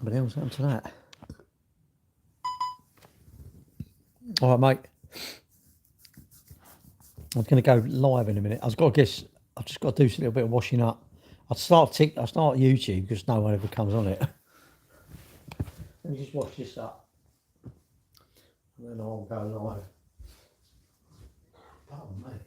But hell's happened to that? All right, mate. I'm going to go live in a minute. I've just got to do a little bit of washing up. I start YouTube because no one ever comes on it. Let me just wash this up, and then I'll go live. Oh, mate.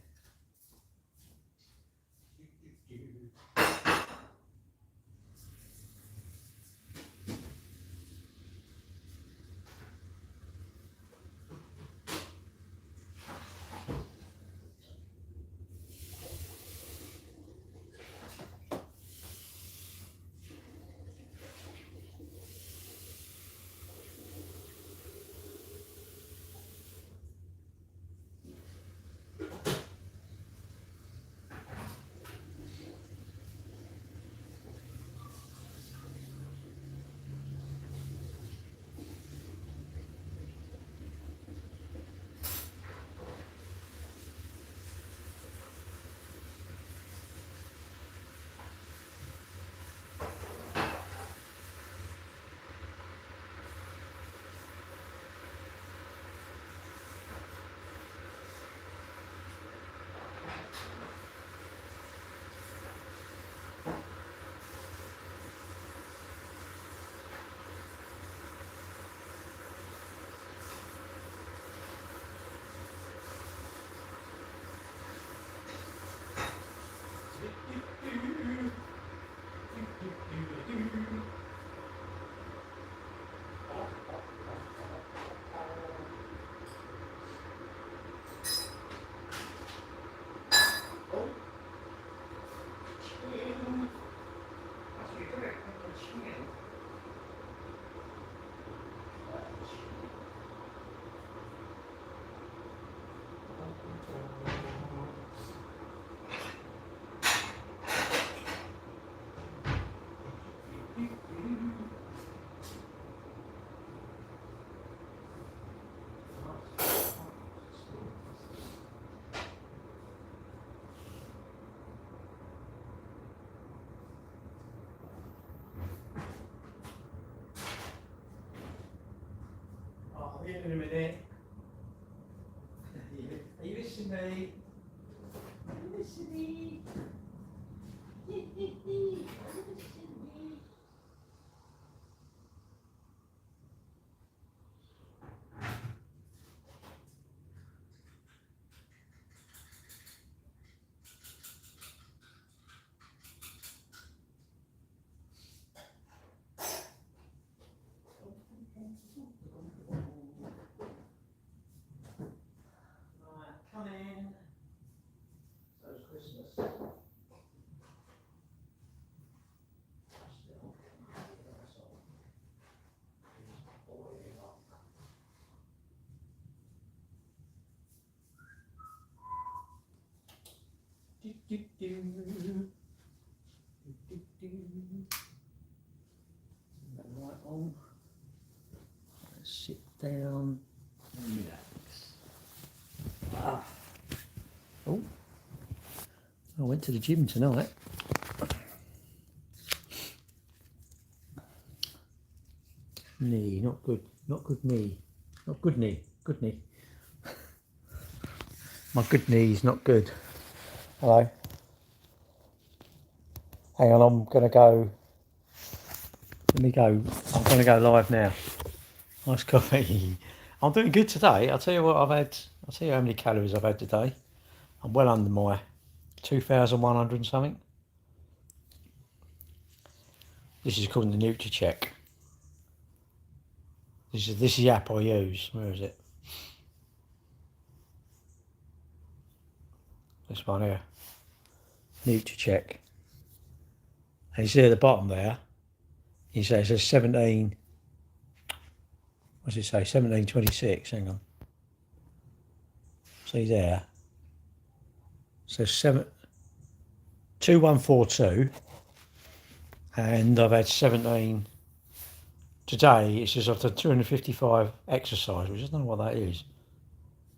I'll be in a minute. Are you listening to me? Are you listening? Are you listening? Right, come in. So it's Christmas. Right on. Let's sit down and relax. Oh, I went to the gym tonight. Knee, not good. Not good knee. Not good knee. Good knee. My good knee's not good. Hello. Hang on, I'm gonna go. Let me go. I'm gonna go live now. Nice coffee. I'm doing good today. I'll tell you what I've had. I'll tell you how many calories I've had today. I'm well under my 2,100 and something. This is called the NutriCheck. This is the app I use. Where is it? This one here. NutriCheck. And you see at the bottom there, it says 17. What's it say? 1726. Hang on. See there. So 2142. And I've had 17. Today it's just after 255 exercise, which I don't know what that is.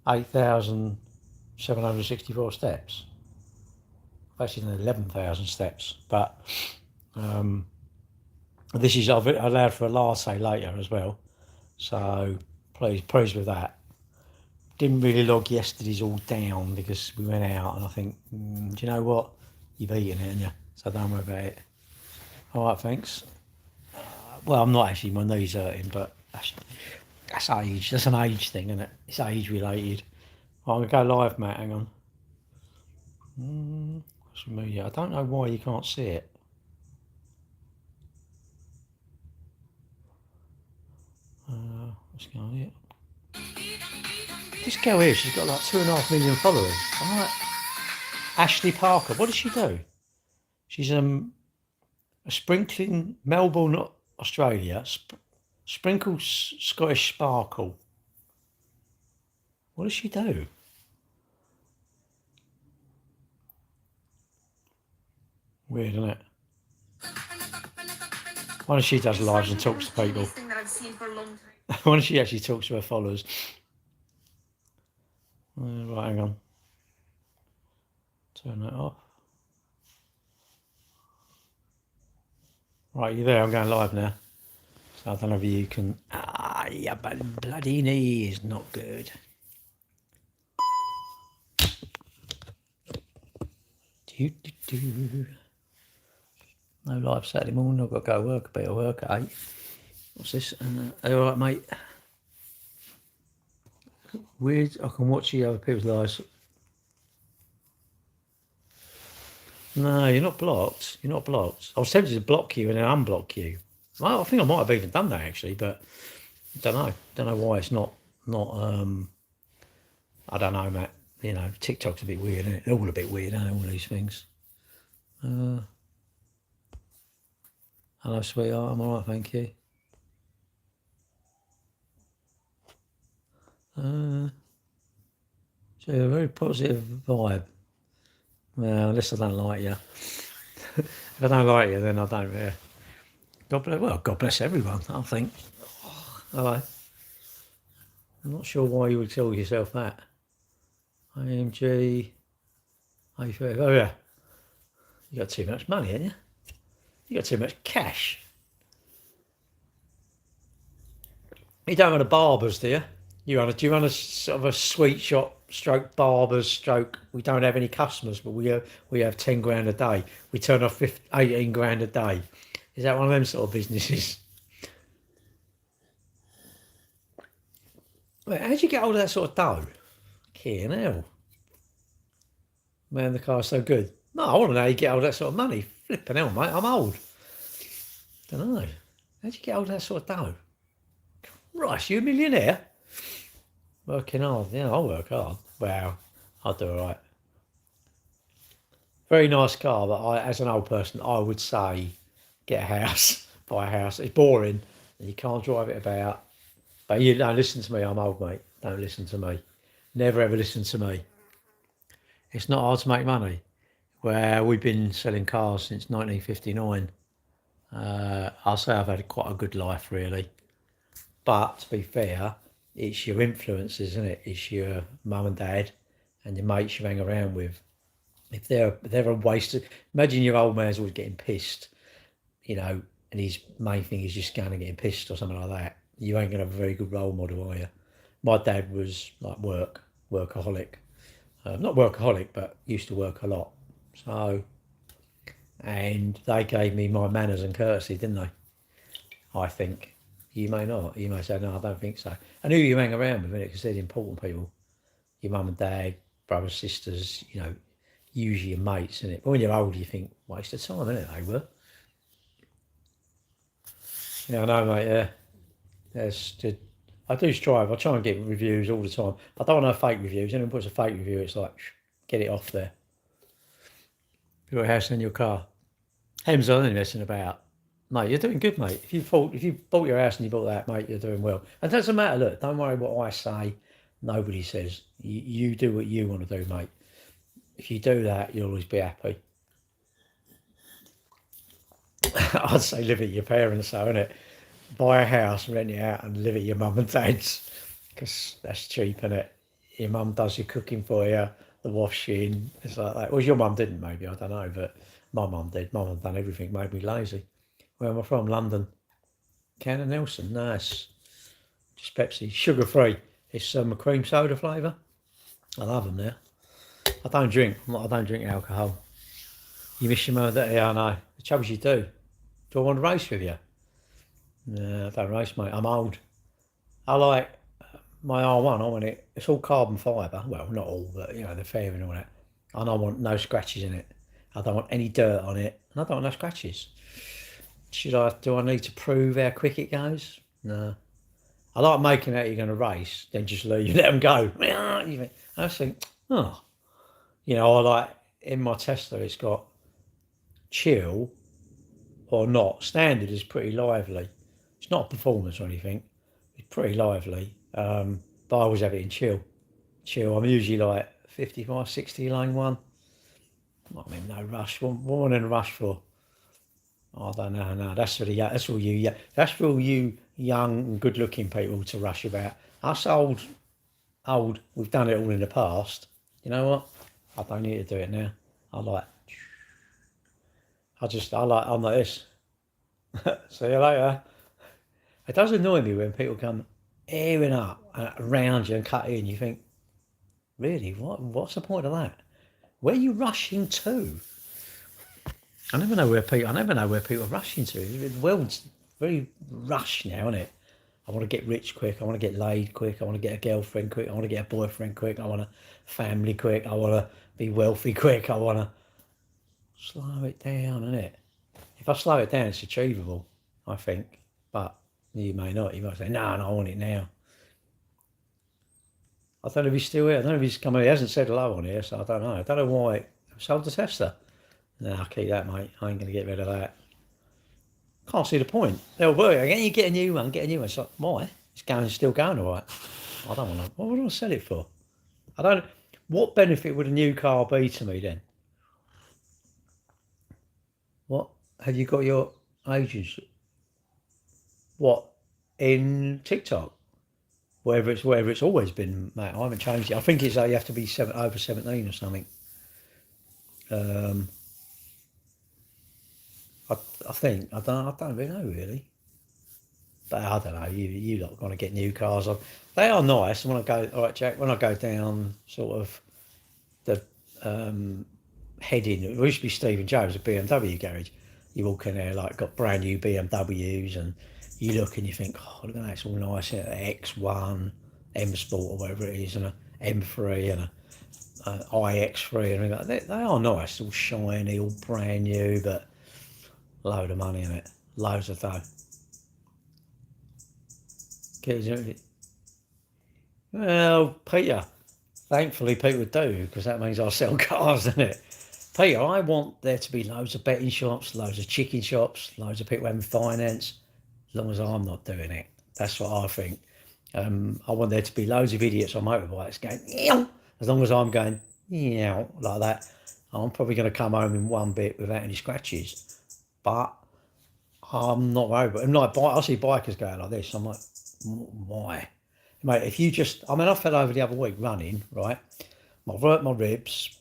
8,764 steps. I've actually done 11,000 steps, but This is I've allowed for a latte later as well, so pleased with that. Didn't really log yesterday's all down because we went out, and I think, do you know what? You've eaten it, haven't you? So don't worry about it. All right, thanks. Well, I'm not actually. My knees hurting, but that's age. That's an age thing, isn't it? It's age related. I'm gonna go live, Matt. Hang on. What's media? I don't know why you can't see it. What's going on here? This girl here, she's got like 2.5 million followers. I'm like, Ashley Parker. What does she do? She's a sprinkling Melbourne, Australia. Sprinkle Scottish sparkle. What does she do? Weird, isn't it? Why don't she does lives and talks to people? Why don't she actually talks to her followers? Right, hang on. Turn that off. Right, you there? I'm going live now. So I don't know if you can. Yeah, but bloody knee is not good. No live Saturday morning. I've got to go work. A bit of work at 8. What's this? Are you all right, mate? Weird. I can watch the other people's lives. No, you're not blocked. You're not blocked. I was tempted to block you and then unblock you. Well, I think I might have even done that actually, but I don't know. Don't know why it's not. I don't know, Matt. You know, TikTok's a bit weird, isn't it? They're all a bit weird, aren't they, all these things? Hello, sweetheart. I'm all right, thank you. So a very positive vibe. Well, unless I don't like you. If I don't like you, then I don't. Yeah. God bless everyone. I think. Hello. I'm not sure why you would tell yourself that. AMG. Oh yeah. You got too much money, haven't you? You got too much cash. You don't run a barber's, do you? Do you run a sort of a sweet shop stroke barber's stroke? We don't have any customers, but we have 10 grand a day. We turn off 18 grand a day. Is that one of them sort of businesses? Wait, how'd you get hold of that sort of dough? Fucking hell. Man, the car's so good. No, I want to know how you get hold of that sort of money. Flipping hell, mate. I'm old. Don't know. How'd you get hold of that sort of dough? Right, you a millionaire? Working hard. Yeah, I'll work hard. Wow, I'll do all right. Very nice car, but as an old person, I would say get a house, buy a house. It's boring, and you can't drive it about. But you don't listen to me. I'm old, mate. Don't listen to me. Never ever listen to me. It's not hard to make money. Well, we've been selling cars since 1959. I'll say I've had quite a good life, really. But to be fair, it's your influences, isn't it? It's your mum and dad and your mates you hang around with. If they're a waste of, imagine your old man's always getting pissed, you know, and his main thing is just going and getting pissed or something like that. You ain't gonna have a very good role model, are you? My dad was like workaholic. Not workaholic, but used to work a lot. So, and they gave me my manners and courtesy, didn't they? I think. You may not. You may say, no, I don't think so. And who you hang around with, innit? Because they're the important people. Your mum and dad, brothers, sisters, you know, usually your mates, innit? But when you're older, you think, waste of time, innit? They were. Yeah, I know, mate, yeah. I do strive. I try and get reviews all the time. I don't want no fake reviews. Anyone puts a fake review, it's like, get it off there. Your house and your car. Hems on messing about. Mate, you're doing good, mate. If you bought your house and you bought that, mate, you're doing well. And it doesn't matter, look, don't worry what I say. Nobody says. You do what you want to do, mate. If you do that, you'll always be happy. I'd say live at your parents, though, innit? Buy a house, rent it out, and live at your mum and dad's, because that's cheap, innit? Your mum does your cooking for you, the washing, it's like that. Well, your mum didn't, maybe, I don't know, but my mum did. My mum done everything, made me lazy. Where am I from? London. Cannon Nelson. Nice. Just Pepsi. Sugar free. It's a cream soda flavour. I love them now. I don't drink. I don't drink alcohol. You miss your mother? Yeah, I know. The trouble you do. Do I want to race with you? No, I don't race, mate. I'm old. I like my R1. I want it. It's all carbon fibre. Well, not all, but the fair and all that. And I want no scratches in it. I don't want any dirt on it, and I don't want no scratches. Do I need to prove how quick it goes? No. I like making out you're going to race, then just let them go. I think, oh, I like in my Tesla. It's got chill or not. Standard is pretty lively. It's not performance or anything. It's pretty lively. But I always have it in chill. Chill. I'm usually like 55, 60 lane one. I mean, no rush. What am I in a rush for? I don't know. No, that's for that's all you. Yeah, that's for all you young, good-looking people to rush about. Us old. We've done it all in the past. You know what? I don't need to do it now. I'm like this. See you later. It does annoy me when people come airing up around you and cut in. You think, really, what's the point of that? Where are you rushing to? I never know where people are rushing to. The world's very rushed now, isn't it? I want to get rich quick. I want to get laid quick. I want to get a girlfriend quick. I want to get a boyfriend quick. I want a family quick. I want to be wealthy quick. I want to slow it down, innit? If I slow it down, it's achievable, I think. But you may not. You might say, no, I want it now. I don't know if he's still here. I don't know if he's coming. He hasn't said hello on here, so I don't know. I don't know why. I've sold the Tesla. No, I'll keep that, mate. I ain't going to get rid of that. Can't see the point. They'll work. You get a new one, It's like, why? It's still going all right. I don't want to. What would I sell it for? I don't. What benefit would a new car be to me then? What? Have you got your agents? What? In TikTok? Wherever it's always been, mate. I haven't changed it. I think it's you have to be over 17 or something. I think I don't really know really, but I don't know. You lot want to get new cars. They are nice. When I go, all right, Jack. When I go down sort of the heading, it used to be Stephen Jones, a BMW garage. You walk in there like got brand new BMWs, and you look and you think, oh, look at that, it's all nice. X1, M Sport or whatever it is, and a M3 and a iX3 and everything. They are nice, all shiny, all brand new, but load of money in it, loads of dough. Well, Peter, thankfully people do, because that means I sell cars, doesn't it? Peter, I want there to be loads of betting shops, loads of chicken shops, loads of people having finance, as long as I'm not doing it. That's what I think. I want there to be loads of idiots on motorbikes going, eow, as long as I'm going, eow, like that. I'm probably going to come home in one bit without any scratches. But I'm not worried. But like, I see bikers going like this. I'm like, why? Mate, if you I fell over the other week running, right? I've hurt my ribs,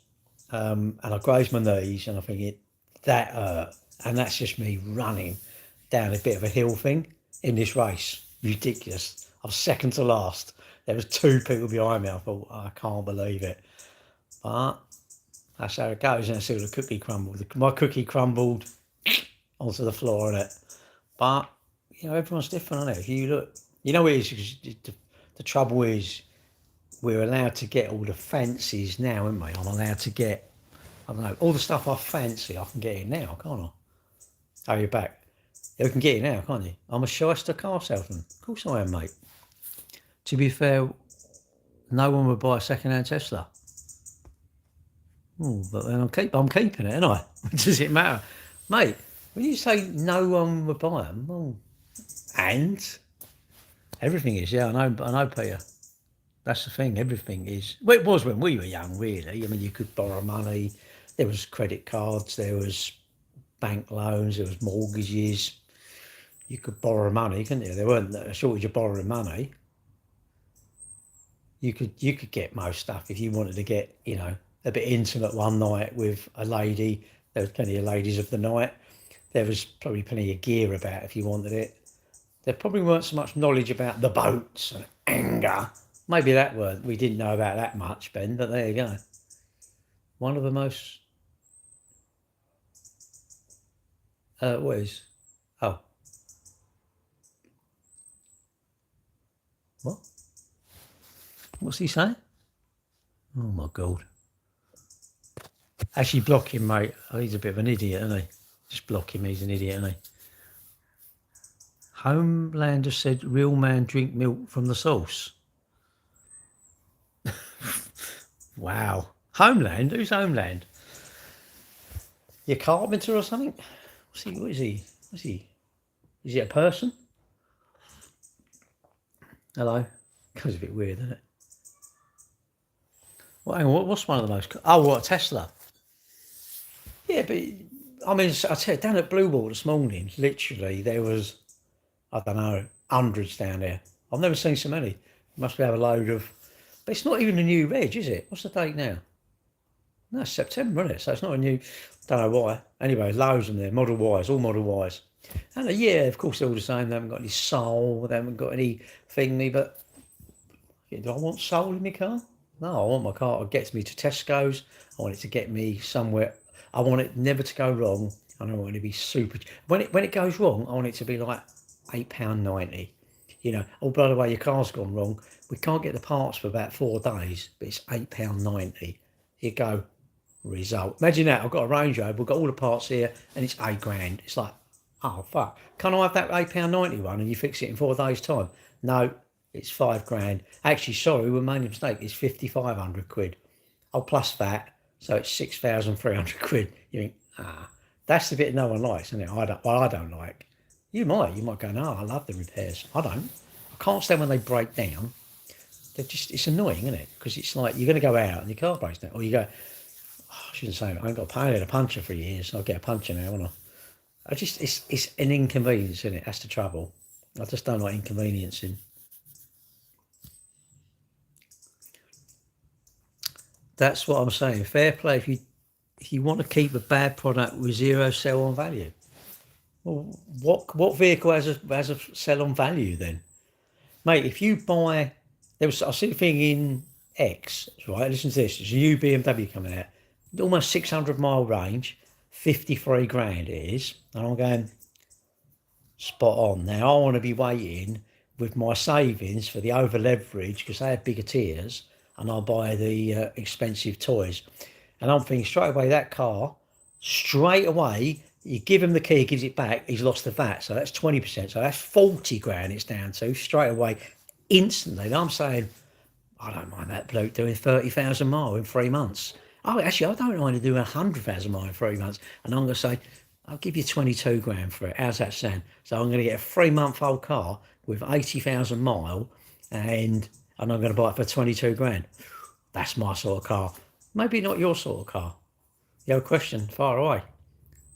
and I grazed my knees, and I think that hurt. And that's just me running down a bit of a hill thing in this race. Ridiculous. I was second to last. There was 2 people behind me. I thought, I can't believe it. But that's how it goes. And I see the cookie crumbled. My cookie crumbled onto the floor in it. But, everyone's different, isn't it? If you look, the trouble is we're allowed to get all the fancies now, aren't we? I'm allowed to get, I don't know, all the stuff I fancy, I can get it now, can't I? Oh, you're back. You can get it now, can't you? I'm a shyster car salesman. Of course I am, mate. To be fair, no one would buy a second-hand Tesla. Oh, but then I'm keeping it, ain't I? Does it matter? Mate, when you say no one would buy them, well, and everything is, yeah, I know, Peter. That's the thing, everything is. Well, it was when we were young, really. I mean, you could borrow money. There was credit cards, there was bank loans, there was mortgages. You could borrow money, couldn't you? There weren't a shortage of borrowing money. You could get most stuff if you wanted to get, a bit intimate one night with a lady. There was plenty of ladies of the night. there was probably plenty of gear about if you wanted it. There probably weren't so much knowledge about the boats and anger. Maybe that weren't. We didn't know about that much, Ben. But there you go. One of the most. What is? Oh, what? What's he saying? Oh my God. Actually, block him, mate. Oh, he's a bit of an idiot, isn't he? Just block him. He's an idiot, isn't he? Homelander said, "Real man drink milk from the source." Wow. Homeland? Who's Homeland? Your carpenter or something? What is he? Is he a person? Hello. Goes a bit weird, doesn't it? Well, hang on, what's one of the most... Oh, what, Tesla? Yeah, but, I mean, I tell you, down at Blue Wall this morning, literally, there was, I don't know, hundreds down there. I've never seen so many. Must have a load of... But it's not even a new reg, is it? What's the date now? No, it's September, isn't it? So it's not a new... Don't know why. Anyway, loads of them there. Model Ys, all Model Ys. And yeah, of course, they're all the same. They haven't got any soul. They haven't got any thingy. But do I want soul in my car? No, I want my car to get me to Tesco's. I want it to get me somewhere. I want it never to go wrong. And I want it to be super. When it goes wrong, I want it to be like £8.90. You know, oh, by the way, your car's gone wrong. We can't get the parts for about 4 days, but it's £8.90. You go, result. Imagine that. I've got a Range Rover, we've got all the parts here, and it's £8,000. It's like, oh, fuck. Can I have that £8.90 one and you fix it in 4 days' time? No, it's £5,000. Actually, sorry, we made a mistake. It's 5,500 quid. Oh, plus that, so it's 6,300 quid. You think, that's the bit no one likes, isn't it? I don't like. You might go, no, I love the repairs. I don't. I can't stand when they break down. It's annoying, isn't it? Because it's like you're going to go out and your car breaks down, or you go, I shouldn't say it. I ain't got paid a puncher for years. I'll get a puncher now, won't I? It's an inconvenience, isn't it? That's the trouble. I just don't like inconveniencing. That's what I'm saying. Fair play if you want to keep a bad product with zero sell on value. Well, what vehicle has a sell on value then, mate? If you buy, I see the thing in X, right? Listen to this. There's a new BMW coming out, almost 600-mile range, 53 grand it is, and I'm going spot on. Now I want to be waiting with my savings for the over leverage because they have bigger tiers, and I'll buy the expensive toys. And I'm thinking straight away that car, straight away. You give him the key, he gives it back, he's lost the VAT. So that's 20%. So that's 40 grand it's down to straight away, instantly. And I'm saying, I don't mind that bloke doing 30,000 mile in 3 months. Oh, actually, I don't mind doing 100,000 mile in 3 months. And I'm going to say, I'll give you 22 grand for it. How's that sound? So I'm going to get a 3-month-old car with 80,000 mile and I'm going to buy it for 22 grand. That's my sort of car. Maybe not your sort of car. You have a question, far away.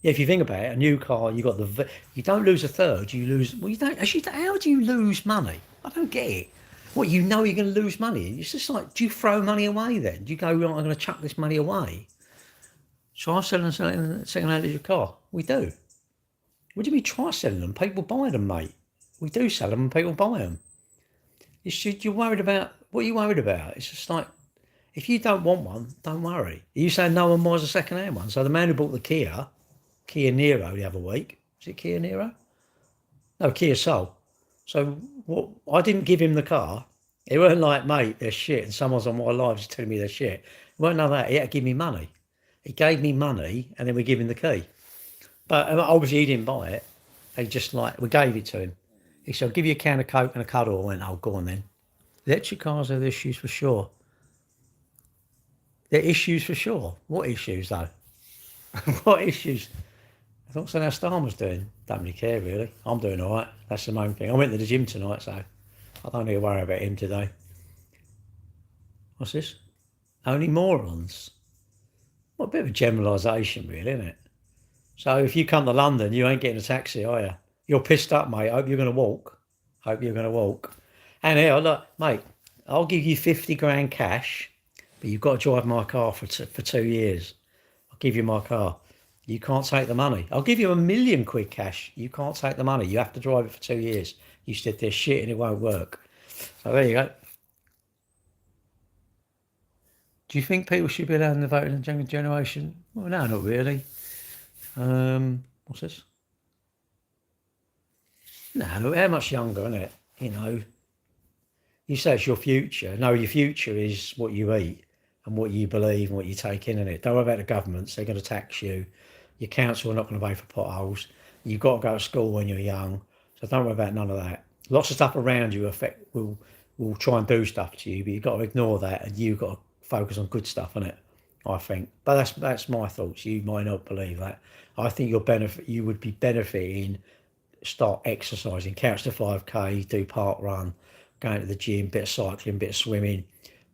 Yeah, if you think about it, a new car, you don't lose a third, you lose. Well, you don't actually. How do you lose money? I don't get it. What, you know you're going to lose money? It's just like, do you throw money away then? Do you go, right, I'm going to chuck this money away? Try selling second-hand your car. We do. What do you mean try selling them? People buy them, mate. We do sell them and people buy them. You're worried about, what are you worried about? It's just like, if you don't want one, don't worry. You say no one buys a second-hand one. So the man who bought the Kia Niro the other week. Was it Kia Niro? No, Kia Soul. So what? I didn't give him the car. It weren't like, mate, they're shit, and someone's on my live just telling me they're shit. It weren't none of that. He had to give me money. He gave me money, and then we give him the key. But obviously he didn't buy it. He just we gave it to him. He said, I'll give you a can of Coke and a cuddle. I went, oh, go on then. Electric cars have issues for sure. They're issues for sure. What issues, though? What issues? I thought so. How Starmer's doing. Don't really care, really. I'm doing all right. That's the main thing. I went to the gym tonight, so I don't need to worry about him today. What's this? Only morons. Well, a bit of a generalisation, really, isn't it? So if you come to London, you ain't getting a taxi, are you? You're pissed up, mate. I hope you're going to walk. And here, look, mate, I'll give you 50 grand cash, but you've got to drive my car for 2 years. I'll give you my car. You can't take the money. I'll give you £1 million cash. You can't take the money. You have to drive it for 2 years. You said there's shit and it won't work. So there you go. Do you think people should be allowed to vote in the younger generation? Well, no, not really. What's this? No, look, how much younger, isn't it? You know, you say it's your future. No, your future is what you eat and what you believe and what you take in it. Don't worry about the governments. They're going to tax you. Your council are not going to pay for potholes. You've got to go to school when you're young. So don't worry about none of that. Lots of stuff around you will try and do stuff to you, but you've got to ignore that and you've got to focus on good stuff, innit? I think. But that's my thoughts. You might not believe that. I think you would be benefiting, start exercising, couch to 5K, do park run, going to the gym, bit of cycling, bit of swimming,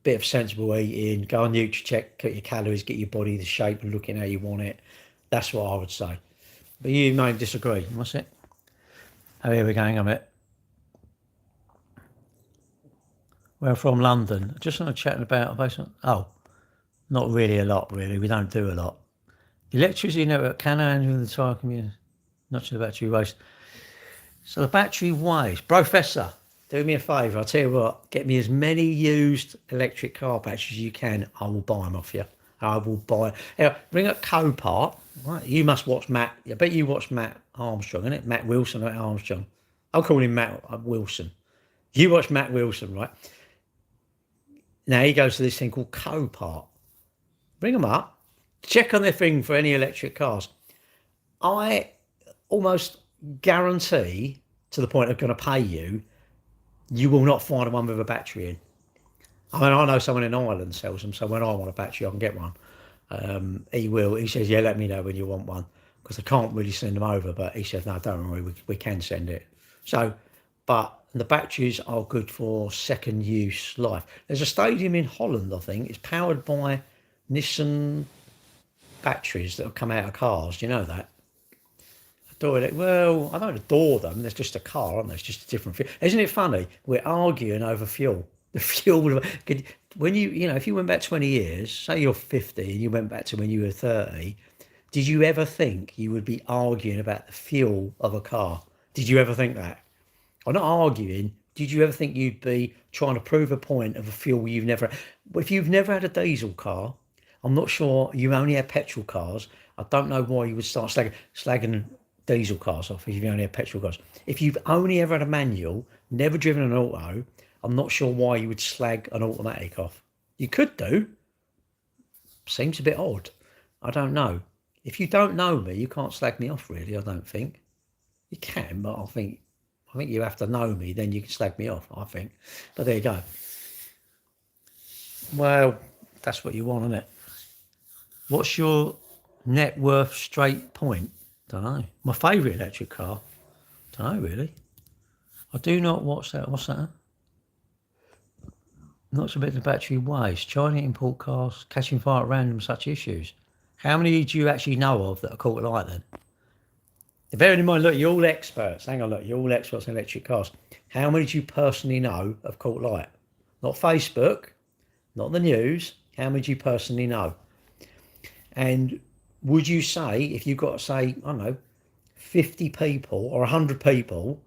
bit of sensible eating, go on NutriCheck, cut your calories, get your body the shape and looking how you want it. That's what I would say. But you may disagree. What's it? Oh, here we're going, I'm it. We're from London. Just on a chatting about, oh, not really a lot, really. We don't do a lot. The electricity network can handle the entire community, not just the battery waste. So the battery waste, Professor, do me a favour. I'll tell you what, get me as many used electric car batteries as you can. I will buy them off you. I will buy. Bring up Copart. Right, you must watch Matt. I bet you watch Matt Armstrong, innit? Matt Wilson or Armstrong. I'll call him Matt Wilson. You watch Matt Wilson, right? Now he goes to this thing called Copart. Bring them up. Check on their thing for any electric cars. I almost guarantee, to the point of going to pay you, you will not find one with a battery in. I mean, I know someone in Ireland sells them, so when I want a battery, I can get one. He will. He says, yeah, let me know when you want one, because I can't really send them over, but he says, no, don't worry, we can send it. So, but the batteries are good for second use life. There's a stadium in Holland, I think, it's powered by Nissan batteries that have come out of cars. Do you know that? Well, I don't adore them. There's just a car, aren't there? It's just a different fuel. Isn't it funny? We're arguing over fuel. The fuel, when if you went back 20 years, say you're 50 and you went back to when you were 30, did you ever think you would be arguing about the fuel of a car? Did you ever think that? I'm not arguing. Did you ever think you'd be trying to prove a point of a fuel you've never... If you've never had a diesel car, I'm not sure, you only had petrol cars, I don't know why you would start slagging diesel cars off if you only had petrol cars. If you've only ever had a manual, never driven an auto, I'm not sure why you would slag an automatic off. You could do. Seems a bit odd. I don't know. If you don't know me, you can't slag me off, really, I don't think. You can, but I think you have to know me, then you can slag me off, I think. But there you go. Well, that's what you want, isn't it? What's your net worth straight point? Don't know. My favourite electric car? Don't know, really. I do not watch that. What's that? Not so bit of battery waste. China import cars catching fire at random, such issues. How many do you actually know of that are caught light then? Bearing in mind, look, you're all experts. Hang on, look, you're all experts in electric cars. How many do you personally know of caught light? Not Facebook, not the news. How many do you personally know? And would you say, if you've got to say, I don't know, 50 people or 100 people,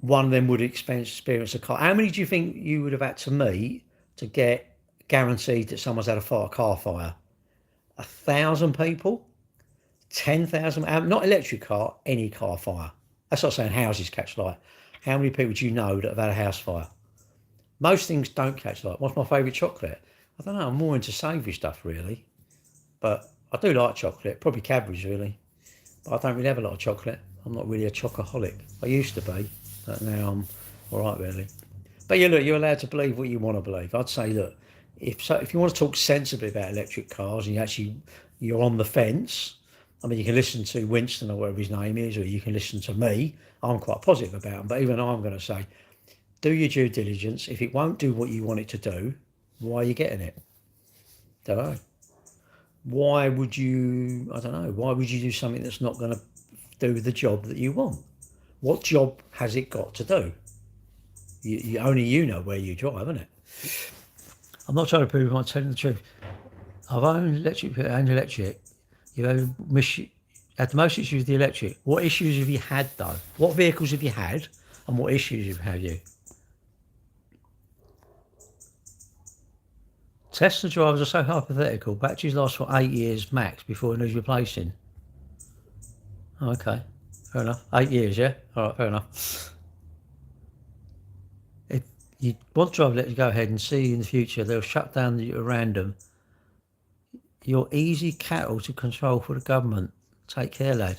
one of them would experience a car. How many do you think you would have had to meet to get guaranteed that someone's had a car fire? 1,000 people? 10,000? Not electric car, any car fire. That's not saying houses catch light. How many people do you know that have had a house fire? Most things don't catch light. What's my favourite chocolate? I don't know, I'm more into savoury stuff, really. But I do like chocolate, probably Cadbury's, really. But I don't really have a lot of chocolate. I'm not really a chocoholic. I used to be, but now I'm all right, really. But yeah, look, you're allowed to believe what you want to believe. I'd say, look, if you want to talk sensibly about electric cars and you're on the fence, I mean, you can listen to Winston or whatever his name is, or you can listen to me. I'm quite positive about them, but even I'm going to say, do your due diligence. If it won't do what you want it to do, why are you getting it? Don't know. Why would you do something that's not going to do the job that you want? What job has it got to do? You only know where you drive, isn't it? I'm not trying to prove I'm telling the truth. I've owned electric and electric. You had the most issues with the electric. What issues have you had though? What vehicles have you had, and what issues have you? Tesla drivers are so hypothetical. Batteries last for 8 years max before it needs replacing. Oh, okay, fair enough. 8 years, yeah. All right, fair enough. If you want to drive, let us go ahead and see in the future. They'll shut down at random. You're easy cattle to control for the government. Take care, lad.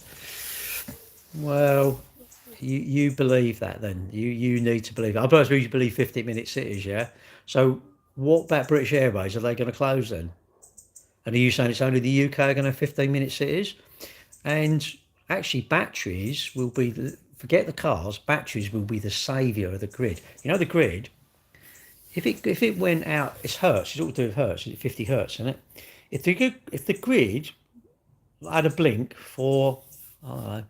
Well, you believe that then. You need to believe it. I suppose you believe 15-minute cities, yeah? So what about British Airways? Are they going to close then? And are you saying it's only the UK going to have 15-minute cities? And actually, batteries will be, forget the cars, batteries will be the saviour of the grid. You know, the grid, if it went out, it's hertz, it's all to do with hertz, it's 50 hertz, isn't it? If the grid had a blink for, I don't know,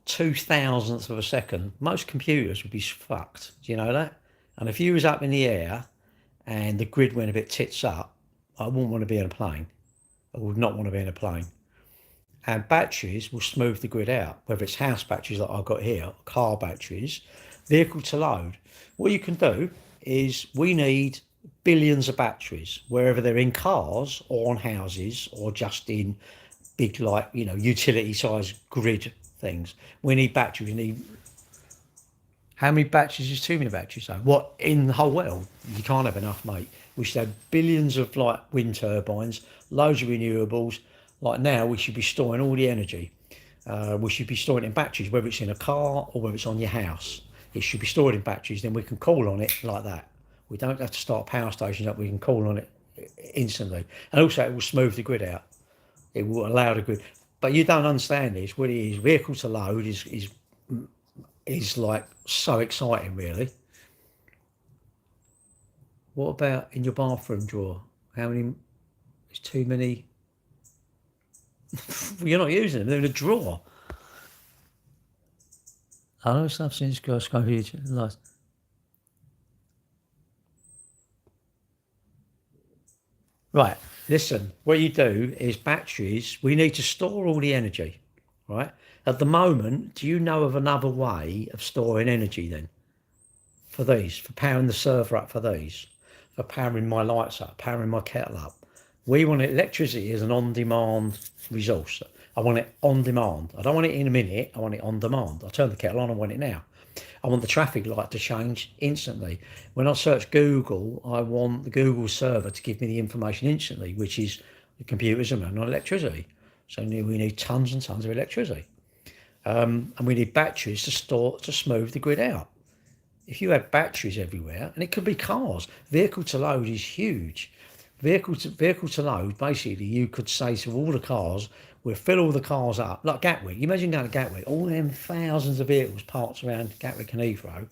0.002 of a second, most computers would be fucked. Do you know that? And if you was up in the air and the grid went a bit tits up, I wouldn't want to be in a plane. I would not want to be in a plane. And batteries will smooth the grid out, whether it's house batteries like I've got here, car batteries, vehicle to load. What you can do is we need billions of batteries, wherever they're in cars or on houses or just in big, like, utility size grid things. We need batteries. We need, how many batteries is too many batteries though? What, in the whole world? You can't have enough, mate. We should have billions of like wind turbines, loads of renewables. Like now, we should be storing all the energy. We should be storing it in batteries, whether it's in a car or whether it's on your house. It should be stored in batteries. Then we can call on it like that. We don't have to start power stations up. We can call on it instantly. And also, it will smooth the grid out. It will allow the grid. But you don't understand this. What it is, vehicle to load is like so exciting, really. What about in your bathroom drawer? How many? It's too many. You're not using them. They're in a drawer. I know stuff since Sky last. Right. Listen. What you do is batteries. We need to store all the energy. Right. At the moment, do you know of another way of storing energy then? For these, for powering the server up for these, for powering my lights up, powering my kettle up. We want electricity as an on-demand resource. I want it on demand. I don't want it in a minute. I want it on demand. I turn the kettle on, I want it now. I want the traffic light to change instantly. When I search Google, I want the Google server to give me the information instantly, which is the computers are running on electricity. So we need tons and tons of electricity. And we need batteries to smooth the grid out. If you had batteries everywhere, and it could be cars, vehicle to load is huge. Vehicle to load, basically, you could say to all the cars, we'll fill all the cars up, like Gatwick. You imagine going to Gatwick, all them thousands of vehicles parked around Gatwick and Heathrow.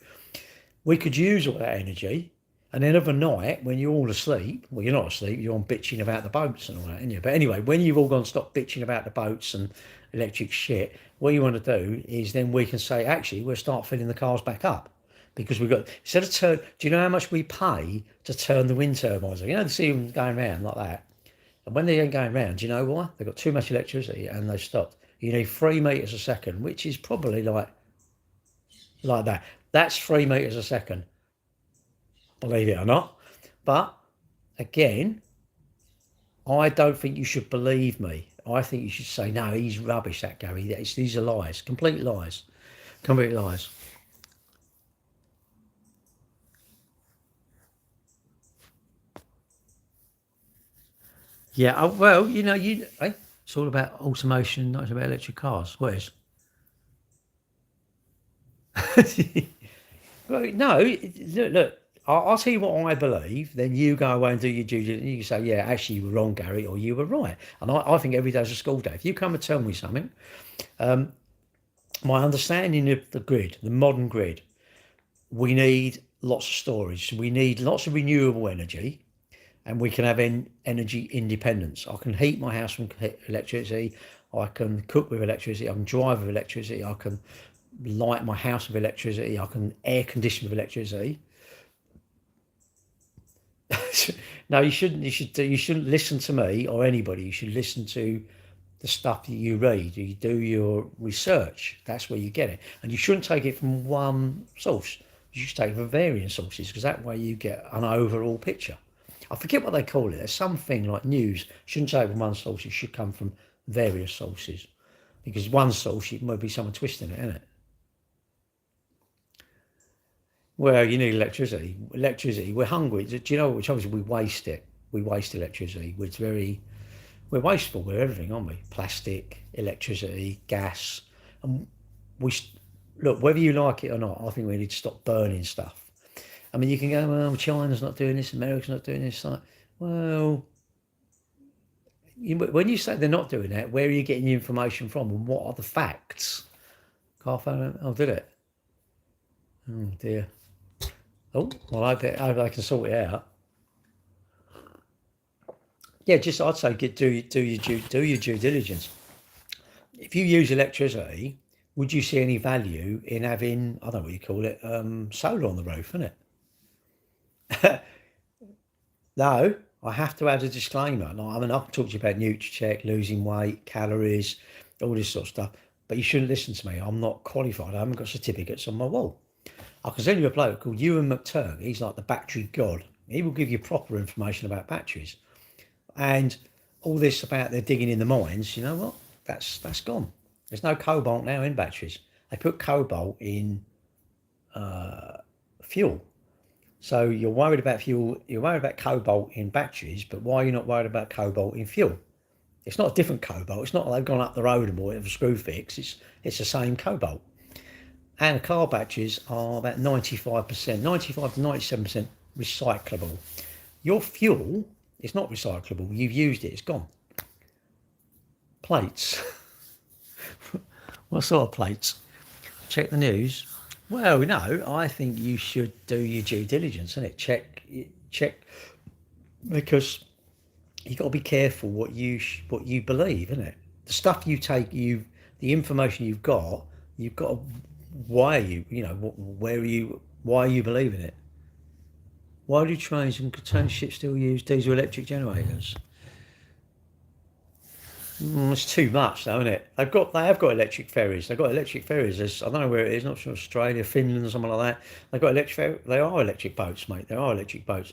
We could use all that energy, and then overnight, when you're all asleep, well, you're not asleep, you're on bitching about the boats and all that, aren't you? But anyway, when you've all gone stop bitching about the boats and electric shit, what you want to do is then we can say, actually, we'll start filling the cars back up. Because we've got, instead of do you know how much we pay to turn the wind turbines? You know, to see them going around like that. And when they ain't going around, do you know why? They've got too much electricity and they've stopped. You need 3 meters a second, which is probably like that. That's 3 meters a second, believe it or not. But again, I don't think you should believe me. I think you should say, no, he's rubbish, that Gary. These are lies, complete lies, complete lies. Yeah, well, it's all about automation, not about electric cars. What is? Well, no, look. I'll tell you what I believe. Then you go away and do your due diligence. You can say, yeah, actually, you were wrong, Gary, or you were right. And I think every day's a school day. If you come and tell me something, my understanding of the grid, the modern grid, we need lots of storage. We need lots of renewable energy. And we can have energy independence. I can heat my house from electricity. I can cook with electricity. I can drive with electricity. I can light my house with electricity. I can air condition with electricity. No, you shouldn't. You shouldn't listen to me or anybody. You should listen to the stuff that you read. You do your research. That's where you get it, and you shouldn't take it from one source. You should take it from varying sources because that way you get an overall picture. I forget what they call it. There's something like news. Shouldn't take it from one source. It should come from various sources because one source it might be someone twisting it, isn't it? Well, you need electricity. Electricity. We're hungry. Do you know which obviously we waste it? We waste electricity. We're wasteful with everything, aren't we? Plastic, electricity, gas, and we look whether you like it or not. I think we need to stop burning stuff. I mean, you can go, well, China's not doing this, America's not doing this. Like, well, when you say they're not doing that, where are you getting your information from, and what are the facts? Car phone. Oh, did it? Oh dear. Oh, well, I hope I can sort it out. Yeah, just I'd say do your due diligence. If you use electricity, would you see any value in having, I don't know what you call it, solar on the roof, isn't it? No, I have to add a disclaimer. Like, I mean, I can talk to you about Nutricheck, losing weight, calories, all this sort of stuff, but you shouldn't listen to me. I'm not qualified. I haven't got certificates on my wall. I can send you a bloke called Ewan McTurk. He's like the battery god. He will give you proper information about batteries. And all this about they're digging in the mines, you know what? That's gone. There's no cobalt now in batteries. They put cobalt in fuel. So you're worried about fuel, you're worried about cobalt in batteries, but why are you not worried about cobalt in fuel? It's not a different cobalt. It's not like they've gone up the road and bought it for screw fix. It's the same cobalt. And car batteries are about 95%, 95 to 97% recyclable. Your fuel is not recyclable. You've used it. It's gone. Plates. What sort of plates? Check the news. Well, no, I think you should do your due diligence, innit? Check, because you got to be careful what you believe, innit? The stuff you take, the information you've got to. Why are why are you believing it? Why do trains and container ships still use diesel electric generators? It's too much, though, isn't it? They have got electric ferries. They've got electric ferries. I don't know where it is. Not sure Australia, Finland, or something like that. They've got electric. They are electric boats, mate. They are electric boats.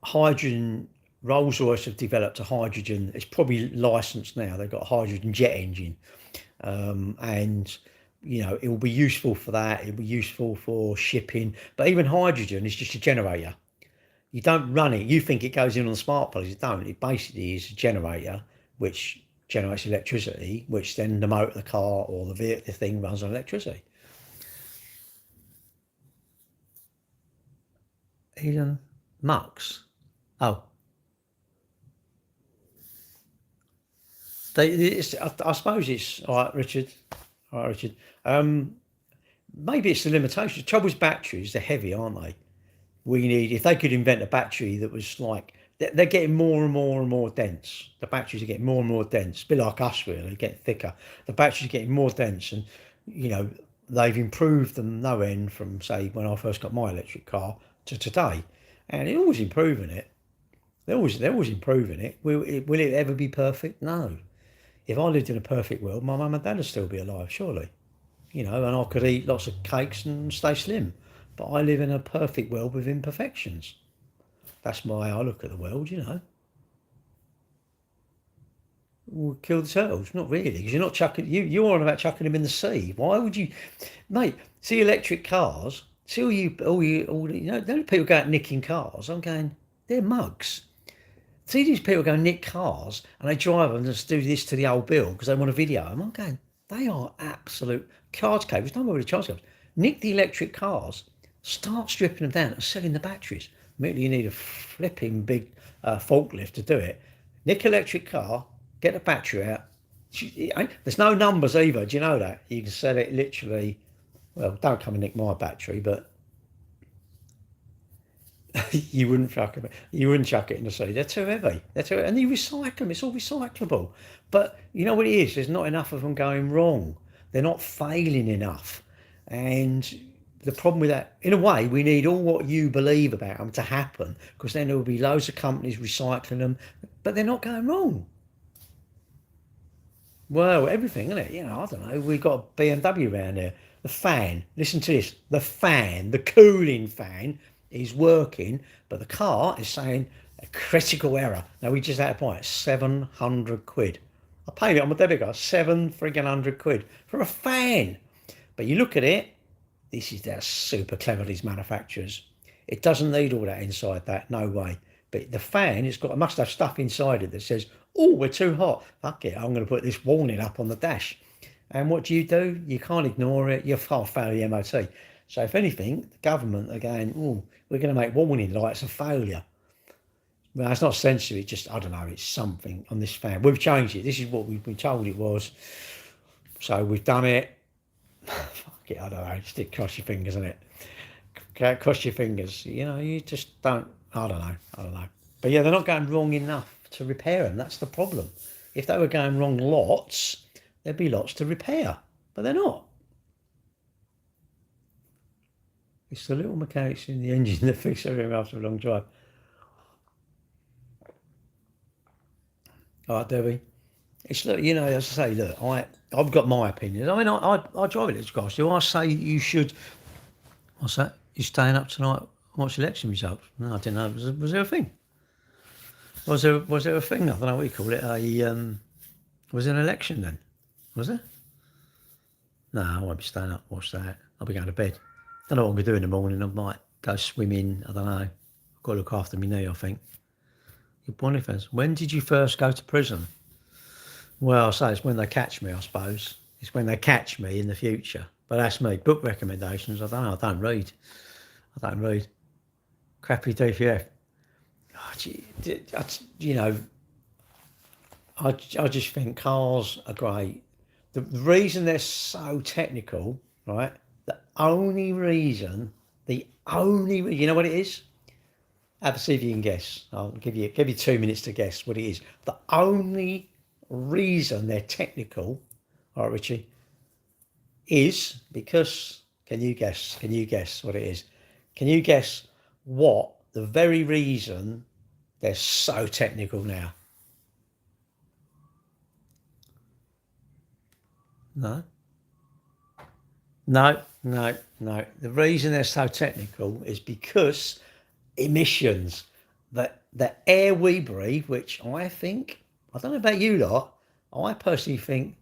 Hydrogen. Rolls-Royce have developed a hydrogen. It's probably licensed now. They've got a hydrogen jet engine, and it will be useful for that. It will be useful for shipping. But even hydrogen is just a generator. You don't run it. You think it goes in on the smart plugs. It don't. It basically is a generator which generates electricity, which then the motor of the car or the thing runs on electricity. Elon Musk. Oh. I suppose it's all right, Richard. All right, Richard. Maybe it's the limitation. The trouble with batteries, they're heavy, aren't they? If they could invent a battery that was like, they're getting more and more and more dense. The batteries are getting more and more dense. A bit like us, really, getting thicker. The batteries are getting more dense, and they've improved them no end from, say, when I first got my electric car to today, and they're always improving it. They're always improving it. Will it ever be perfect? No. If I lived in a perfect world, my mum and dad would still be alive, surely. And I could eat lots of cakes and stay slim. But I live in a perfect world with imperfections. That's the way I look at the world, We'll kill the turtles, not really, because you're not chucking. You're on about chucking them in the sea. Why would you, mate? See electric cars. See all the people go out nicking cars. I'm going, they're mugs. See these people go nick cars and they drive them and just do this to the old bill because they want a video. I'm going, they are absolute charge cables. Don't worry, the charge cables. Nick the electric cars, start stripping them down and selling the batteries. Immediately you need a flipping big forklift to do it. Nick electric car, get the battery out. There's no numbers either. Do you know that? You can sell it literally. Well, don't come and nick my battery, but you wouldn't chuck it in the sea. They're too heavy. And you recycle them. It's all recyclable. But you know what it is? There's not enough of them going wrong. They're not failing enough. And the problem with that, in a way, we need all what you believe about them to happen, because then there will be loads of companies recycling them, but they're not going wrong. Well, everything, isn't it? I don't know. We've got a BMW around there. The fan, listen to this. The fan, the cooling fan is working, but the car is saying a critical error. Now, we just had to buy it, 700 quid. I paid it on my debit card, 700 quid for a fan. But you look at it, this is they're super clever, these manufacturers. It doesn't need all that inside that, no way. But the fan, it must have stuff inside it that says, oh, we're too hot. Fuck it, I'm going to put this warning up on the dash. And what do? You can't ignore it. You're far fail the MOT. So if anything, the government are going, oh, we're going to make warning lights a failure. Well, it's not sensitive, it's just, I don't know, it's something on this fan. We've changed it. This is what we've been told it was. So we've done it. Fuck it, I don't know. Stick cross your fingers, isn't it? Cross your fingers. You just don't. I don't know. But yeah, they're not going wrong enough to repair them. That's the problem. If they were going wrong lots, there'd be lots to repair. But they're not. It's the little mechanics in the engine that fix everything after a long drive. All right, Debbie. It's, look, as I say, look, I've got my opinion. I mean, I drive it, guys. Do I say you should? What's that? You staying up tonight? Watch election results? No, I didn't know. Was there a thing? Was there a thing? I don't know what you call it. Was there an election then? Was there? No, I won't be staying up. Watch that. I'll be going to bed. Don't know what I'm going to do in the morning. I might go swimming. I don't know. I've got to look after my knee, I think. Your Boniface. When did you first go to prison? Well, I say it's when they catch me, I suppose. It's when they catch me in the future. But that's me. Book recommendations, I don't know. I don't read. Crappy DPF. I just think cars are great. The reason they're so technical, right? The only reason, you know what it is? Have a see if you can guess. I'll give you 2 minutes to guess what it is. The only reason they're technical, all right, Richie, is because, can you guess what it is? Can you guess what the very reason they're so technical now? No. The reason they're so technical is because emissions. The air we breathe, which I think, I don't know about you lot, I personally think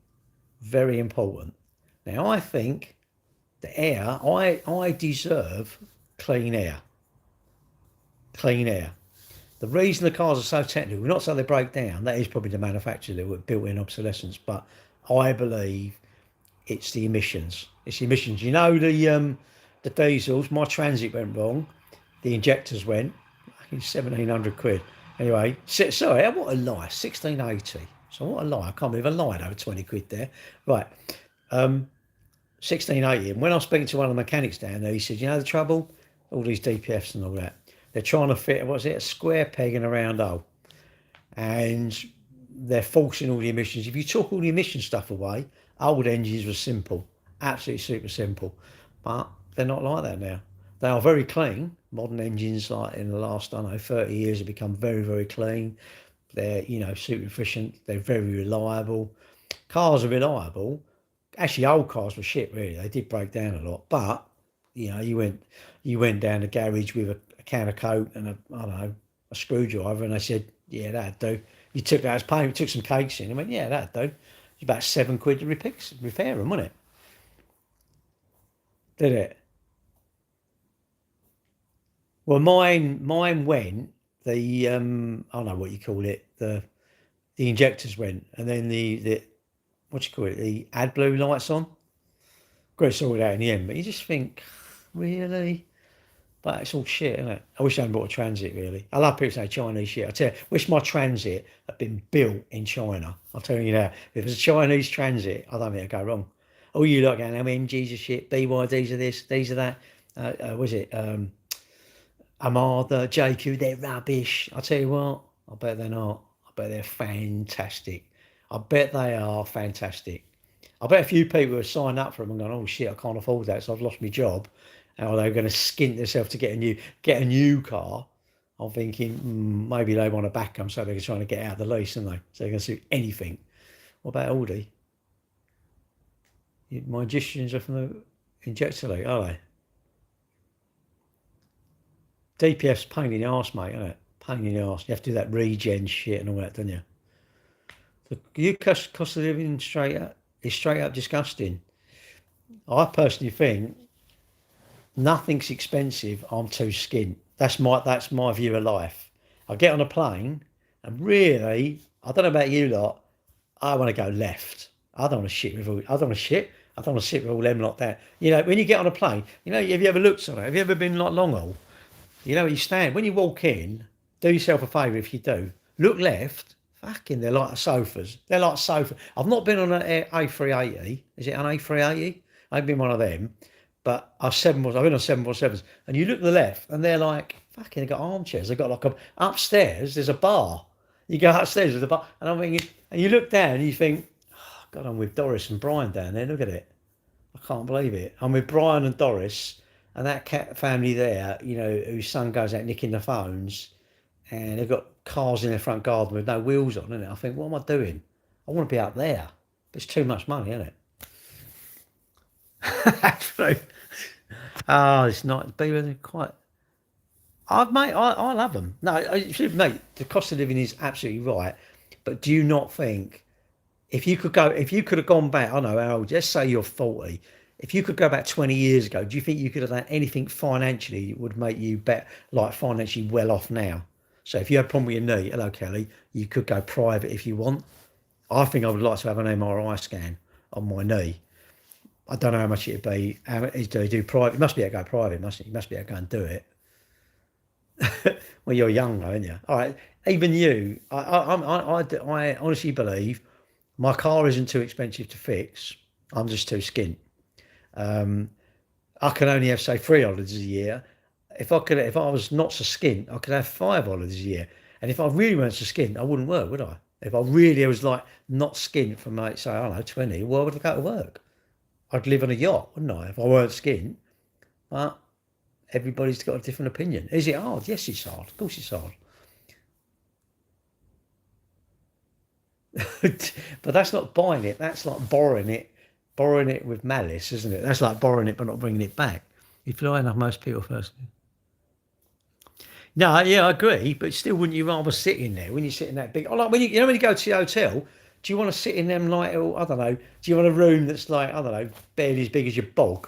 very important. Now, I think the air, I deserve clean air. The reason the cars are so technical, not so they break down, that is probably the manufacturer that were built-in obsolescence, but I believe it's the emissions. The diesels, my Transit went wrong, the injectors went, 1,700 quid. Anyway, sorry, what a lie, 1680. So what a lie, I can't believe I lied over 20 quid there. Right, 1680. And when I was speaking to one of the mechanics down there, he said, the trouble? All these DPFs and all that. They're trying to fit, a square peg in a round hole. And they're forcing all the emissions. If you took all the emission stuff away, old engines were simple, absolutely super simple. But they're not like that now. They are very clean. Modern engines, like in the last, 30 years, have become very, very clean. They're, super efficient. They're very reliable. Cars are reliable. Actually, old cars were shit, really. They did break down a lot. But, you went down the garage with a can of Coke and a screwdriver, and they said, yeah, that'd do. You took that as payment, took some cakes in, and went, yeah, that'd do. It's about 7 quid to repair them, wasn't it? Did it? Well, mine went, I don't know what you call it, the injectors went, and then the what do you call it, the AdBlue lights on. Great, sorted out in the end, but you just think, really? But it's all shit, isn't it? I wish I hadn't bought a Transit, really. I love people say Chinese shit. I tell you, wish my Transit had been built in China. I'll tell you now, if it's a Chinese Transit, I don't think it'd go wrong. Oh, you look at MGs are shit, BYDs are this, these are that. Was it Armada, JQ? They're rubbish. I tell you what, I bet they're not. I bet they're fantastic. I bet they are fantastic. I bet a few people have signed up for them and gone, oh shit, I can't afford that, so I've lost my job. how they were going to skint themselves to get a new car. I'm thinking maybe they want to back them, so they're trying to get out of the lease, aren't they? So they're going to do anything. What about Aldi? My magicians are from the injector league, are they? DPF's pain in the arse, mate, isn't it? Pain in the arse. You have to do that regen shit and all that, don't you? The cost of living is straight up disgusting. I personally think nothing's expensive. I'm too skint. That's my view of life. I get on a plane, and really, I don't know about you lot, I want to go left. I don't want to shit with all. I don't want to shit. I don't want to sit with all them like that. You know, when you get on a plane, you know, have you ever looked on it? Have you ever been like long haul? You know, you stand when you walk in. Do yourself a favour if you do. Look left. Fucking, they're like sofas. They're like sofas. I've not been on an A380. Is it an A380? I've been one of them. But I've been on 747s. And you look to the left, and they're like, fucking, they've got armchairs. They've got like upstairs, there's a bar. You go upstairs, there's a bar. And I'm thinking, and you look down, and you think, oh, God, I'm with Doris and Brian down there. Look at it. I can't believe it. I'm with Brian and Doris, and that cat family there, you know, whose son goes out nicking the phones, and they've got cars in their front garden with no wheels on, isn't it? I think, what am I doing? I want to be up there. But it's too much money, isn't it? Absolutely. Oh, it's not. People are quite. I love them. No, mate, the cost of living is absolutely right. But do you not think if you could have gone back? I know how old. Let's say you're 40. If you could go back 20 years ago, do you think you could have done anything financially that would make you like financially well off now? So if you had a problem with your knee, hello Kelly, you could go private if you want. I think I would like to have an MRI scan on my knee. I don't know how much it'd be. How much do they do private? You must be able to go private, mustn't you? You must be able to go and do it. Well, you're young though, aren't you? All right, even you. I honestly believe my car isn't too expensive to fix. I'm just too skint. I can only have say 3 holidays a year. If I was not so skint, I could have 5 holidays a year. And if I really weren't so skint, I wouldn't work, would I? If I really was like not skint from like say, I don't know, 20, why would I go to work? I'd live on a yacht, wouldn't I, if I weren't skint? But everybody's got a different opinion. Is it hard? Yes, it's hard. Of course it's hard. But that's not buying it. That's like borrowing it with malice, isn't it? That's like borrowing it but not bringing it back. You fly enough, most people first. No, yeah, I agree. But still, wouldn't you rather sit in there when you sit in that big? Like when you know when you go to the hotel, do you want to sit in them like, I don't know, do you want a room that's like, I don't know, barely as big as your bog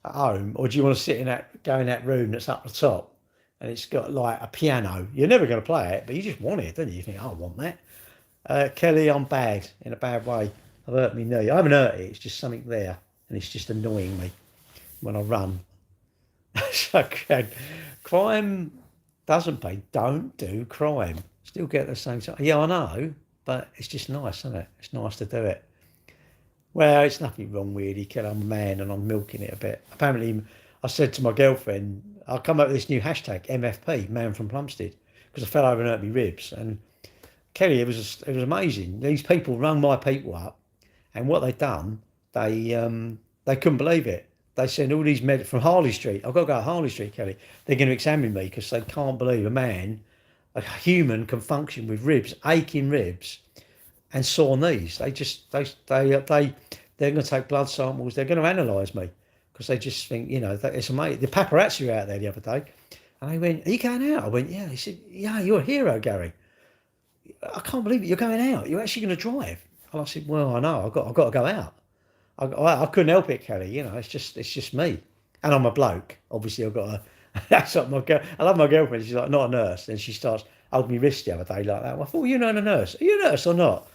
at home? Or do you want to go in that room that's up the top and it's got like a piano? You're never going to play it, but you just want it, don't you? You think, oh, I want that. Kelly, I'm bad, in a bad way. I've hurt my knee. I haven't hurt it, it's just something there and it's just annoying me when I run. So, crime doesn't pay. Don't do crime. Still get the same time. Yeah, I know. But it's just nice, isn't it? It's nice to do it. Well, it's nothing wrong really, Kelly. I'm a man and I'm milking it a bit. Apparently, I said to my girlfriend, I'll come up with this new hashtag, MFP, Man from Plumstead, because I fell over and hurt my ribs. And Kelly, it was amazing. These people rung my people up, and what they'd done, they couldn't believe it. They sent all these men from Harley Street. I've got to go to Harley Street, Kelly. They're going to examine me because they can't believe a human can function with aching ribs and sore knees. They're going to take blood samples. They're going to analyse me because they just think, you know, it's amazing. The paparazzi were out there the other day and they went, are you going out? I went, yeah. He said, yeah, you're a hero, Gary. I can't believe it. You're going out. You're actually going to drive. And I said, well, I know. I've got to go out. I couldn't help it, Kelly. You know, it's just me. And I'm a bloke. Obviously, I've got to... That's what I love my girlfriend. She's like, not a nurse. And she starts holding me wrist the other day like that. Well, I thought, you know, a nurse. Are you a nurse or not?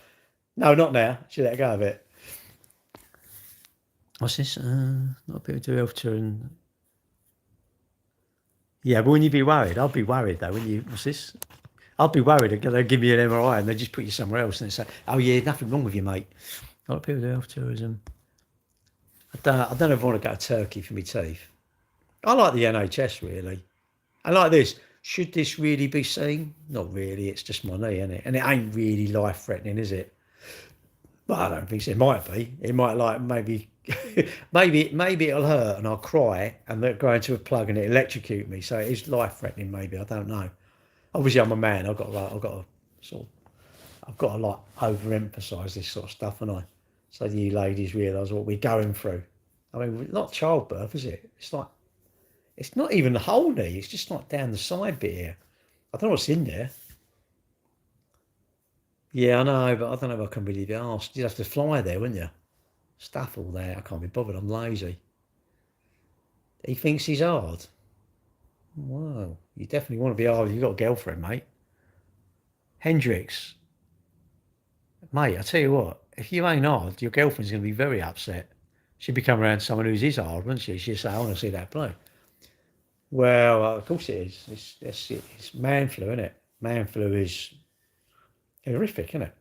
No, not now. She let go of it. What's this? Not a bit to do health tour and... Yeah, but when you be worried, I'll be worried though. What's this? I'll be worried. They'll give me an MRI and they just put you somewhere else and they say, oh yeah, nothing wrong with you, mate. A lot of people do health tourism. I don't ever want to go to Turkey for my teeth. I like the NHS, really. I like this. Should this really be seen? Not really. It's just my knee, isn't it? And it ain't really life-threatening, is it? Well, I don't think so. It might be. It might, like, maybe maybe it'll hurt and I'll cry and they'll go into a plug and it electrocute me. So it is life threatening. Maybe I don't know. Obviously, I'm a man. I've got to like overemphasise this sort of stuff, and so you ladies realise what we're going through. I mean, not childbirth, is it? It's like it's not even the whole knee. It's just like down the side bit here. I don't know what's in there. Yeah, I know, but I don't know if I can really be asked. You'd have to fly there, wouldn't you? Stuff all there. I can't be bothered. I'm lazy. He thinks he's hard. Wow, you definitely want to be hard. You've got a girlfriend, mate. Hendrix, mate, I tell you what, if you ain't hard, your girlfriend's going to be very upset. She'd be coming around to someone who's hard, wouldn't she? She'd say, I want to see that bloke. Well, of course it is. It's man flu, isn't it? Man flu is horrific, isn't it?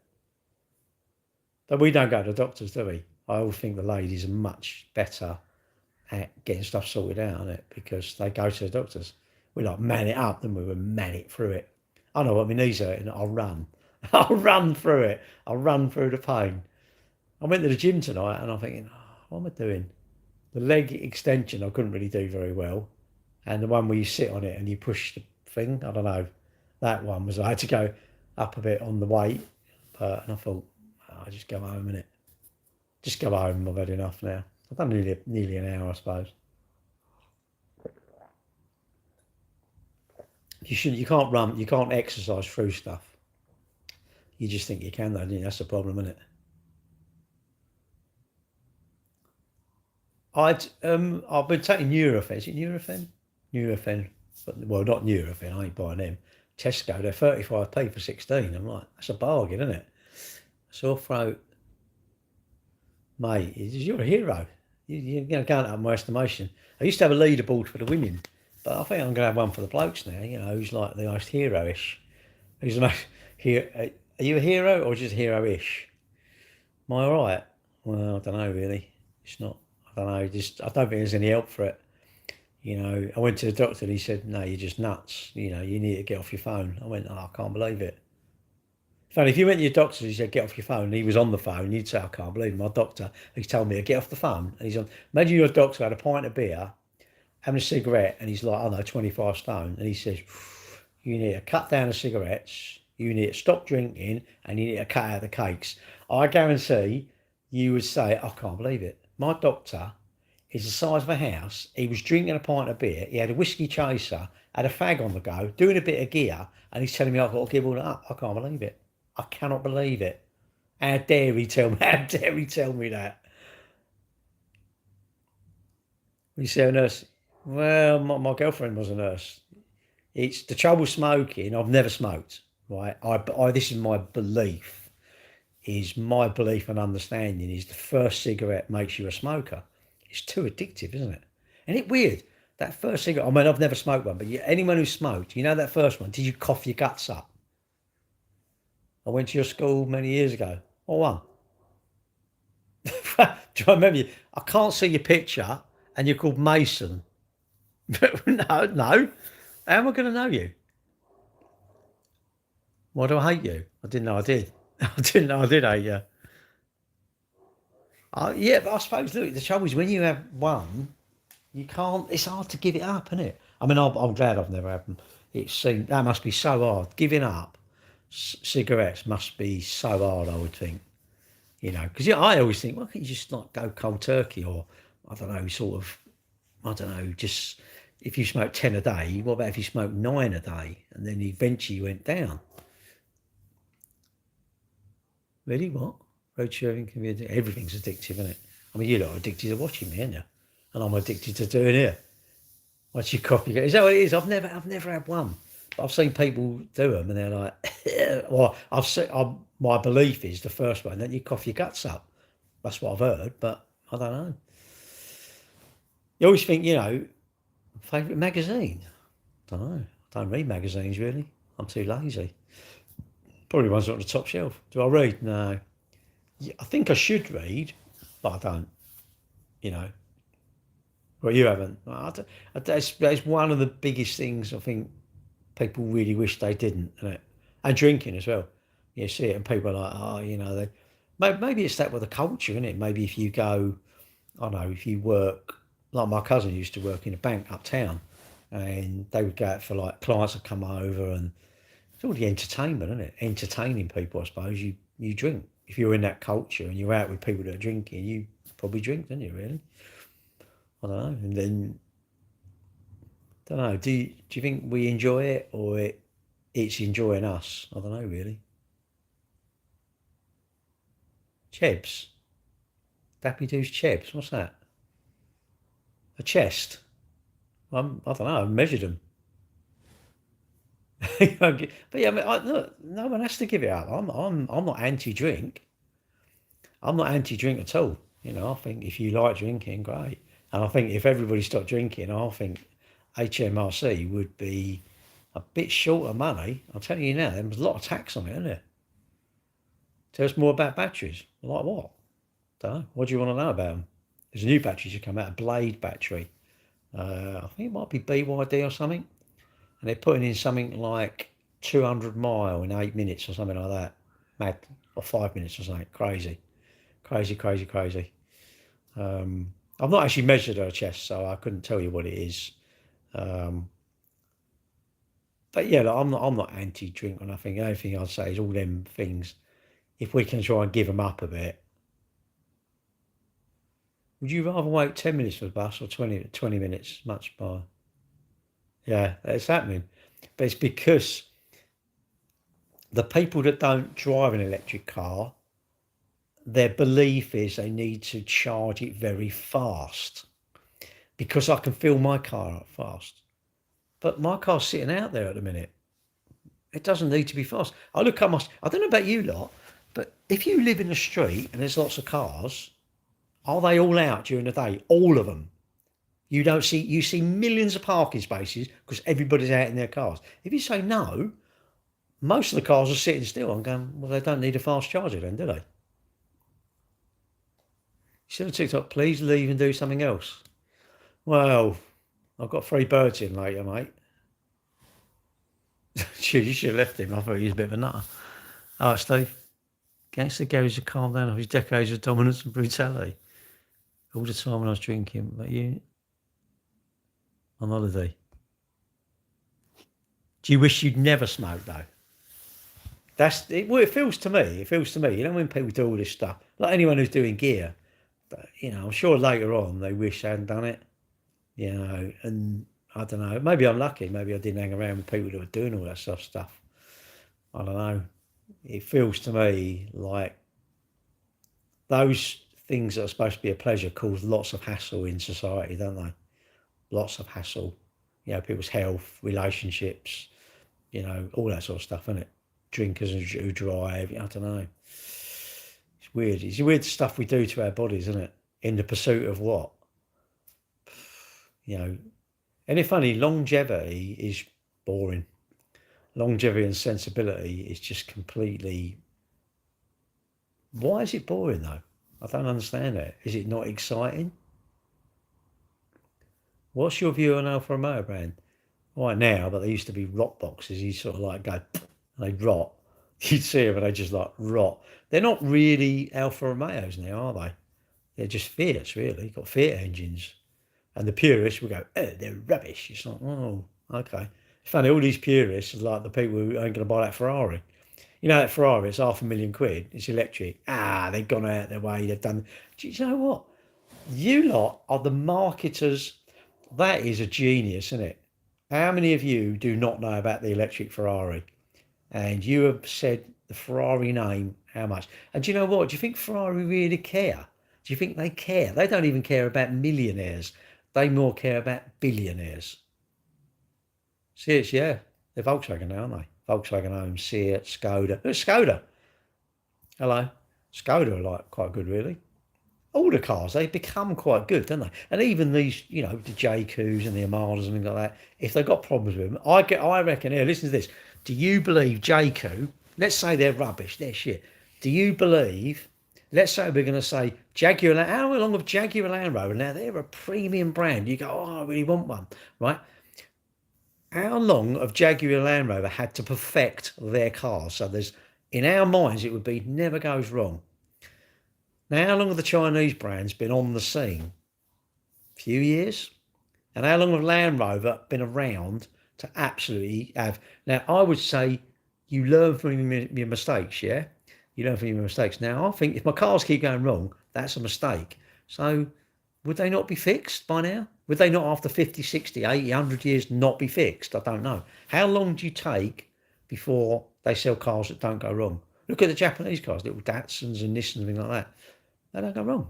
But we don't go to the doctors, do we? I always think the ladies are much better at getting stuff sorted out, isn't it? Because they go to the doctors. We like man it up, then we would man it through it. I know what my knees hurt, and I'll run. I'll run through it. I'll run through the pain. I went to the gym tonight, and I'm thinking, what am I doing? The leg extension I couldn't really do very well, and the one where you sit on it and you push the thing, I don't know. That one was I had to go up a bit on the weight, and I thought, I'll just go home, innit? Just go home. I've had enough now. I've done nearly an hour, I suppose. You can't run. You can't exercise through stuff. You just think you can, though, don't you? That's the problem, isn't it? I've been taking Nurofen. Is it Nurofen? Nurofen. Well, not Nurofen. I ain't buying them. Tesco, they're 35p for 16. I'm like, that's a bargain, isn't it? Sore throat, mate. You're a hero. You're going to go up my estimation. I used to have a leaderboard for the women, but I think I'm going to have one for the blokes now. You know, who's like the most hero-ish? Who's the most hero? Are you a hero or just hero-ish? Am I all right? Well, I don't know really. It's not. I don't know. Just I don't think there's any help for it. You know, I went to the doctor and he said, "No, you're just nuts. You know, you need to get off your phone." I went, "Oh, I can't believe it." Funny, if you went to your doctor and he said, "Get off your phone," and he was on the phone, you'd say, "I can't believe it." My doctor, he's told me to get off the phone, and he's on. Imagine your doctor had a pint of beer, having a cigarette, and he's like, I don't know, 25 stone, and he says, "You need to cut down the cigarettes, you need to stop drinking, and you need to cut out the cakes." I guarantee you would say, "I can't believe it." My doctor is the size of a house. He was drinking a pint of beer. He had a whiskey chaser, had a fag on the go, doing a bit of gear, and he's telling me I've got to give all that up. I can't believe it. I cannot believe it. How dare he tell me? How dare he tell me that? You say a nurse? Well, my girlfriend was a nurse. It's the trouble smoking. I've never smoked. Right? This is my belief. Is my belief and understanding is the first cigarette makes you a smoker. It's too addictive, isn't it? And it's weird. That first cigarette, I mean, I've never smoked one, but anyone who smoked, you know that first one, did you cough your guts up? I went to your school many years ago. What one? Do I remember you? I can't see your picture and you're called Mason. No, no. How am I going to know you? Why do I hate you? I didn't know I did. I didn't know I did hate you. Yeah, but I suppose, look, the trouble is when you have one, you can't, it's hard to give it up, isn't it? I mean, I'm glad I've never had them. That must be so hard. Giving up cigarettes must be so hard, I would think. You know, because I always think, why can't you just like go cold turkey or, I don't know, sort of, I don't know, just if you smoke 10 a day, what about if you smoke 9 a day and then eventually you went down? Really, what? Road sharing can be addictive. Everything's addictive, isn't it? I mean, you're not addicted to watching me, aren't you? And I'm addicted to doing it. Once you copy, is that what it is? I've never had one. But I've seen people do them, and they're like, well, my belief is the first one that you cough your guts up. That's what I've heard, but I don't know. You always think, you know, favourite magazine? I don't know. I don't read magazines really. I'm too lazy. Probably ones on the top shelf. Do I read? No. Yeah, I think I should read, but I don't. You know. Well, you haven't. That's one of the biggest things I think people really wish they didn't, isn't it? And drinking as well. You see it, and people are like, oh, you know, maybe it's that with the culture, isn't it? Maybe if you go, I don't know, if you work, like my cousin used to work in a bank uptown, and they would go out for like clients would come over, and it's all the entertainment, isn't it? Entertaining people, I suppose. You drink. If you're in that culture and you're out with people that are drinking, you probably drink, don't you? Really? I don't know. And then, don't know. Do you think we enjoy it, or it's enjoying us? I don't know really. Chebs, Dappy Doo's Chebs. What's that? A chest. I don't know. I've measured them. But yeah, I mean, look, no one has to give it up. I'm not anti-drink. I'm not anti-drink at all. I think if you like drinking, great. And I think if everybody stopped drinking, I think HMRC would be a bit short of money. I'm telling you now, there's a lot of tax on it, isn't there? Tell us more about batteries. Like what? Don't know. What do you want to know about them? There's a new battery to come out, a Blade battery. I think it might be BYD or something. And they're putting in something like 200 mile in 8 minutes or something like that. Mad, or 5 minutes or something. Crazy, crazy, crazy, crazy. I've not actually measured her chest, so I couldn't tell you what it is. Um, but yeah, look, I'm not anti-drink or nothing. The only thing I'd say is all them things. If we can try and give them up a bit, would you rather wait 10 minutes for the bus or 20 minutes? Much by yeah, it's happening, but it's because the people that don't drive an electric car, their belief is they need to charge it very fast because I can fill my car up fast. But my car's sitting out there at the minute. It doesn't need to be fast. I don't know about you lot, but if you live in a street and there's lots of cars, are they all out during the day? All of them. You see millions of parking spaces because everybody's out in their cars. If you say no, most of the cars are sitting still. I'm going, well, they don't need a fast charger then, do they? Instead of TikTok, please leave and do something else. Well, I've got 3 birds in later, mate. You should have left him. I thought he was a bit of a nutter. All right, Steve. Gangster Gary should calm down off his decades of dominance and brutality. All the time when I was drinking, but you on holiday. Do you wish you'd never smoked though? That's it. Well, it feels to me. It feels to me. When people do all this stuff, like anyone who's doing gear, but I'm sure later on they wish they hadn't done it. And I don't know. Maybe I'm lucky. Maybe I didn't hang around with people that were doing all that sort of stuff. I don't know. It feels to me like those things that are supposed to be a pleasure cause lots of hassle in society, don't they? Lots of hassle. People's health, relationships, all that sort of stuff, isn't it? Drinkers who drive. I don't know. It's weird. It's weird stuff we do to our bodies, isn't it? In the pursuit of what? And it's funny, longevity is boring. Longevity and sensibility is just completely. Why is it boring though? I don't understand that. Is it not exciting? What's your view on Alfa Romeo brand? Right now, but they used to be rot boxes. You sort of like go, and they rot. You'd see them and they just like rot. They're not really Alfa Romeos now, are they? They're just Fiats, really. Got Fiat engines. And the purists will go, oh, they're rubbish. It's like, oh, okay. It's funny, all these purists are like the people who ain't going to buy that Ferrari. That Ferrari, it's £500,000. It's electric. They've gone out their way. They've done. Do you know what? You lot are the marketers. That is a genius, isn't it? How many of you do not know about the electric Ferrari? And you have said the Ferrari name, how much? And do you know what? Do you think Ferrari really care? Do you think they care? They don't even care about millionaires. They more care about billionaires. Seats, yeah. They're Volkswagen now, aren't they? Volkswagen owns Seat, Skoda. Look, Skoda. Hello. Skoda are like quite good, really. All the cars, they become quite good, don't they? And even these, the JQs and the Armadas and things like that, if they've got problems with them, I reckon, here, listen to this. Do you believe JQ, let's say they're rubbish, they're shit. Do you believe, let's say we're going to say Jaguar, how long have Jaguar Land Rover, now they're a premium brand, you go, oh, I really want one, right? How long have Jaguar Land Rover had to perfect their cars? So in our minds, it would be never goes wrong. Now, how long have the Chinese brands been on the scene? A few years. And how long have Land Rover been around to absolutely have? Now, I would say you learn from your mistakes, yeah? You learn from your mistakes. Now, I think if my cars keep going wrong, that's a mistake. So, would they not be fixed by now? Would they not, after 50, 60, 80, 100 years, not be fixed? I don't know. How long do you take before they sell cars that don't go wrong? Look at the Japanese cars, little Datsuns and Nissans and things like that. They don't go wrong.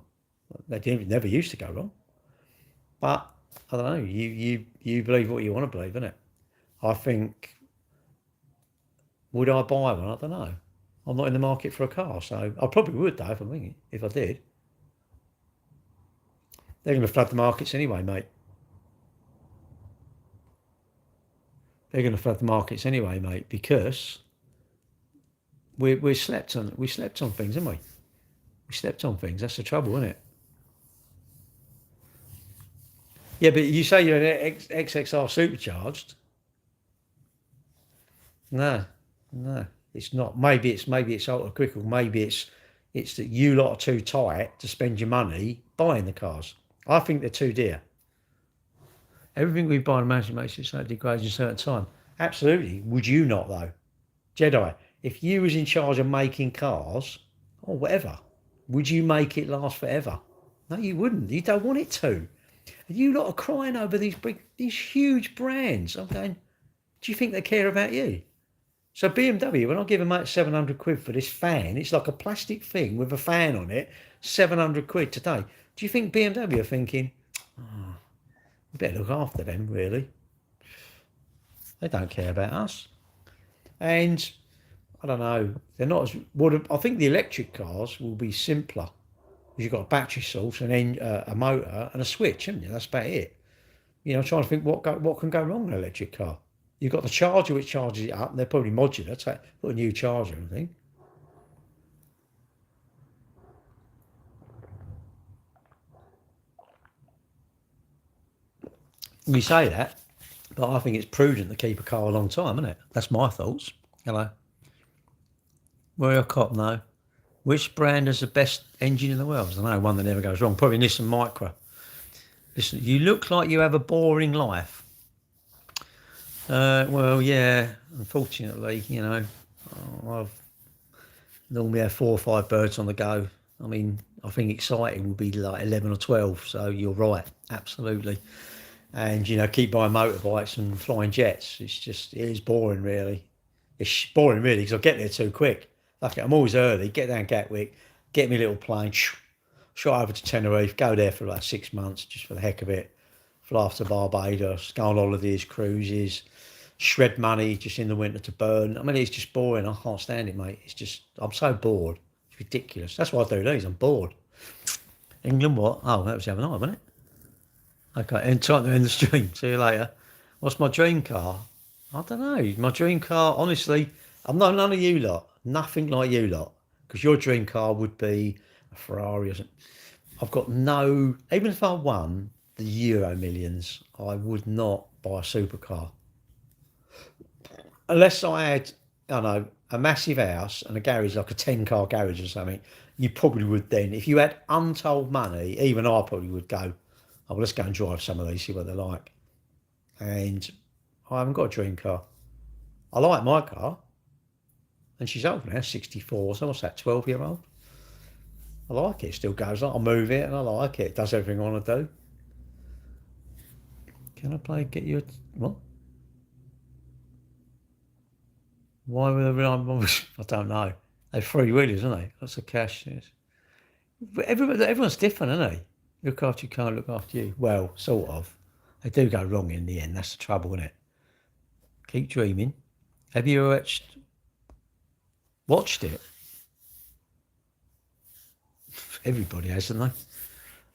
They never used to go wrong. But I don't know. You believe what you want to believe, innit? I think. Would I buy one? I don't know. I'm not in the market for a car, so I probably would though if I'm thinking. If I did, they're going to flood the markets anyway, mate. They're going to flood the markets anyway, mate, because we slept on things, haven't we? We slept on things. That's the trouble, isn't it? Yeah, but you say you're an XXR supercharged. No, it's not. Maybe it's ultra critical. Maybe it's that you lot are too tight to spend your money buying the cars. I think they're too dear. Everything we buy in management makes it so it degrades in a certain time. Absolutely. Would you not though? Jedi, if you was in charge of making cars or whatever, would you make it last forever? No, you wouldn't. You don't want it to. And you lot are crying over these huge brands. I'm going, do you think they care about you? So BMW, when I give them out 700 quid for this fan, it's like a plastic thing with a fan on it, 700 quid today. Do you think BMW are thinking, oh, we better look after them, really? They don't care about us. And I don't know, they're not as, I think the electric cars will be simpler. You've got a battery source, a motor and a switch, haven't you? That's about it. You know, I'm trying to think what can go wrong in an electric car. You've got the charger which charges it up, and they're probably modular. So put a new charger, I think. You say that, but I think it's prudent to keep a car a long time, isn't it? That's my thoughts. Hello. Where a cop no. Which brand has the best engine in the world? I don't know, one that never goes wrong. Probably Nissan Micra. Listen, you look like you have a boring life. Well, yeah, unfortunately, you know, I've normally have 4 or 5 birds on the go. I mean, I think exciting would be like 11 or 12. So you're right, absolutely. And, you know, keep buying motorbikes and flying jets. It is boring, really. It's boring, really, because I get there too quick. Like, I'm always early, get down Gatwick, get me a little plane, shot over to Tenerife, go there for like 6 months, just for the heck of it. Fly off to Barbados, go on holidays, cruises, shred money just in the winter to burn. I mean, it's just boring. I can't stand it, mate. It's just, I'm so bored. It's ridiculous. That's why I do these. I'm bored. England, what? Oh, that was the other night, wasn't it? Okay, and time to end the stream. See you later. What's my dream car? I don't know. My dream car, honestly, I'm not none of you lot. Nothing like you lot. Because your dream car would be a Ferrari or something. I've got no, even if I won the Euro Millions, I would not buy a supercar. Unless I had, I don't know, a massive house and a garage, like a 10-car garage or something, you probably would then. If you had untold money, even I probably would go, oh, well, let's go and drive some of these, see what they're like. And I haven't got a dream car. I like my car. And she's old now, 64, so what's that, 12-year-old? I like it, it still goes on. I move it and I like it. It does everything I want to do. Can I get you a, what? Why would I don't know. They're free-wheelers, aren't they? Lots of cash. Yes. But everyone's different, aren't they? Look after you can't look after you. Well, sort of. They do go wrong in the end. That's the trouble, isn't it? Keep dreaming. Have you watched it? Everybody has, hasn't they?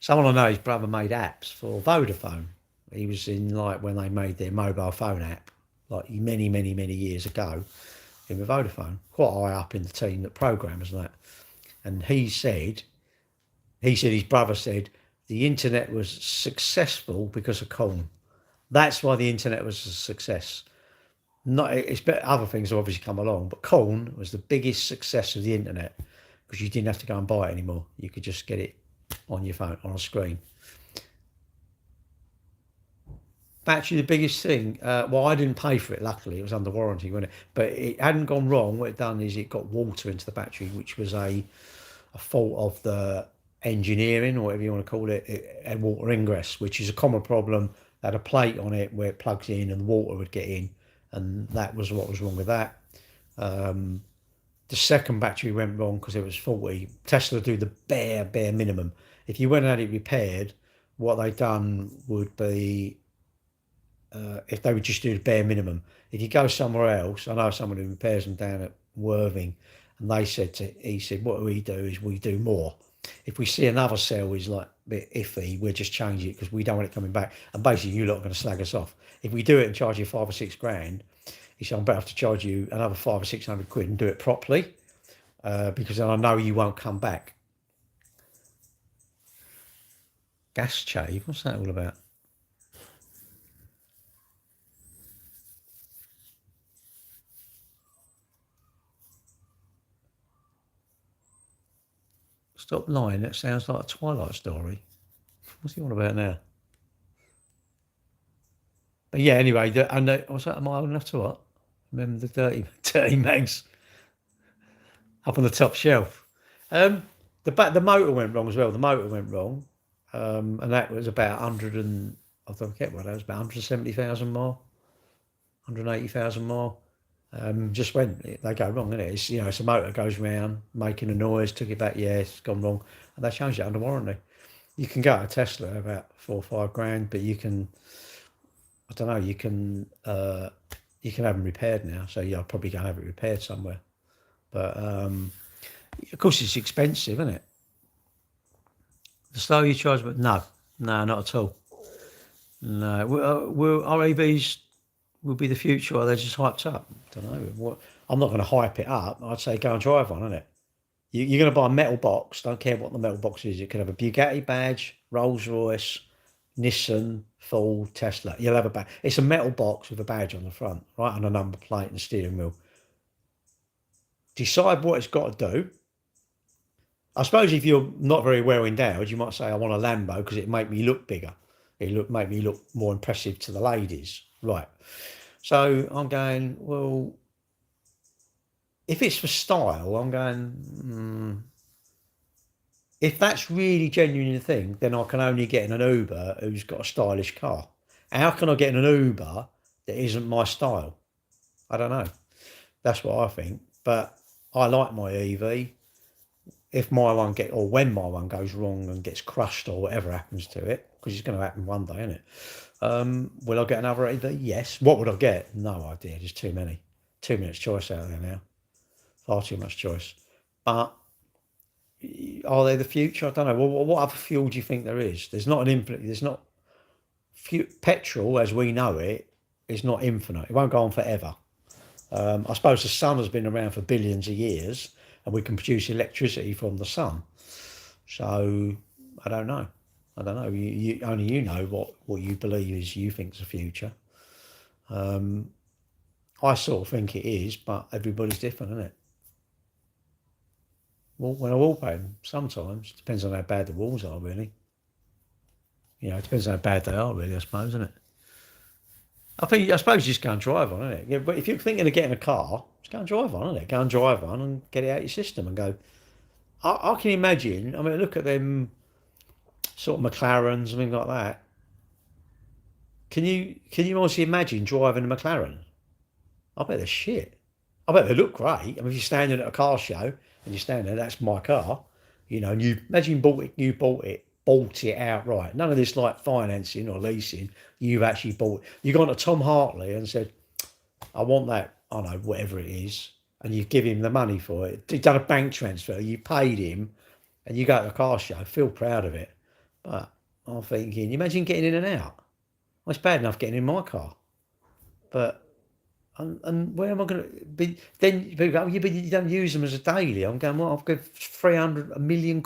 Someone I know, his brother made apps for Vodafone. He was in, like, when they made their mobile phone app, like many, many, many years ago, in with Vodafone. Quite high up in the team that programs and that. And he said his brother said the internet was successful because of Colin. That's why the internet was a success. Not, it's other things have obviously come along, but Colin was the biggest success of the internet because you didn't have to go and buy it anymore. You could just get it on your phone, on a screen. Battery, the biggest thing. Well, I didn't pay for it. Luckily, it was under warranty, wasn't it? But it hadn't gone wrong. What it done is it got water into the battery, which was a fault of the engineering, or whatever you want to call it, and water ingress, which is a common problem. They had a plate on it where it plugs in and the water would get in, and that was what was wrong with that. The second battery went wrong because it was faulty. Tesla do the bare minimum. If you went and had it repaired, what they done would be, if they would just do the bare minimum. If you go somewhere else, I know someone who repairs them down at Worthing, and he said, what we do is we do more. If we see another cell is like a bit iffy, we'll just change it because we don't want it coming back. And basically, you lot are going to slag us off. If we do it and charge you £5 or £6 grand, he said, I'm better have to charge you another 500 or 600 quid and do it properly, because then I know you won't come back. Gas shave, what's that all about? Stop lying, that sounds like a Twilight story. What's he on about now? But yeah, anyway, what's that? Am I old enough to what? Remember the dirty mags up on the top shelf. The motor went wrong as well. The motor went wrong, and that was about 100 and I don't forget what that was, about 170,000 more, 180,000 more. Just when they go wrong, isn't it? It's, it's a motor goes round making a noise. Took it back, yeah, it's gone wrong, and they changed it under warranty. You can go to Tesla about 4 or 5 grand, but you can, I don't know, you can have them repaired now. So yeah, I'll probably go and have it repaired somewhere. But of course, it's expensive, isn't it? The slower you charge, but no, not at all. No, will our EVs will be the future, or they're just hyped up? I don't know. I'm not going to hype it up. I'd say go and drive one, isn't it? You're going to buy a metal box. Don't care what the metal box is. It could have a Bugatti badge, Rolls Royce, Nissan, Ford, Tesla. You'll have a badge. It's a metal box with a badge on the front, right, and a number plate and steering wheel. Decide what it's got to do. I suppose if you're not very well endowed, you might say, I want a Lambo because it make me look bigger. Make me look more impressive to the ladies. Right. So I'm going, well, if it's for style, I'm going, if that's really genuinely the thing, then I can only get in an Uber who's got a stylish car. How can I get in an Uber that isn't my style? I don't know. That's what I think. But I like my EV. If my one when my one goes wrong and gets crushed or whatever happens to it, because it's going to happen one day, isn't it? Will I get another EV? Yes. What would I get? No idea. There's too many. Too much choice out there now. Far too much choice. But are they the future? I don't know. What other fuel do you think there is? There's not an infinite. There's not petrol as we know it is not infinite. It won't go on forever. I suppose the sun has been around for billions of years, and we can produce electricity from the sun. So I don't know. You only you know what you believe you think's the future. I sort of think it is, but everybody's different, isn't it? Well, when I walk home, sometimes depends on how bad the walls are, really. It depends on how bad they are, really. I suppose, isn't it? I suppose you just go and drive one, isn't it? Yeah, but if you're thinking of getting a car, just go and drive one, isn't it? Go and drive one and get it out of your system and go. I can imagine. I mean, look at them sort of McLarens and things like that. Can you honestly imagine driving a McLaren? I bet they're shit. I bet they look great. I mean, if you're standing at a car show and you're standing there, that's my car. And you imagine you bought it outright. None of this like financing or leasing. You've actually bought. You've gone to Tom Hartley and said, I want that. I don't know, whatever it is. And you give him the money for it. You've done a bank transfer. You paid him and you go to a car show. Feel proud of it. But I'm thinking, imagine getting in and out. Well, it's bad enough getting in my car. But, and where am I going to be? Then people go, yeah, but you don't use them as a daily. I'm going, well, I've got 300, £1 million.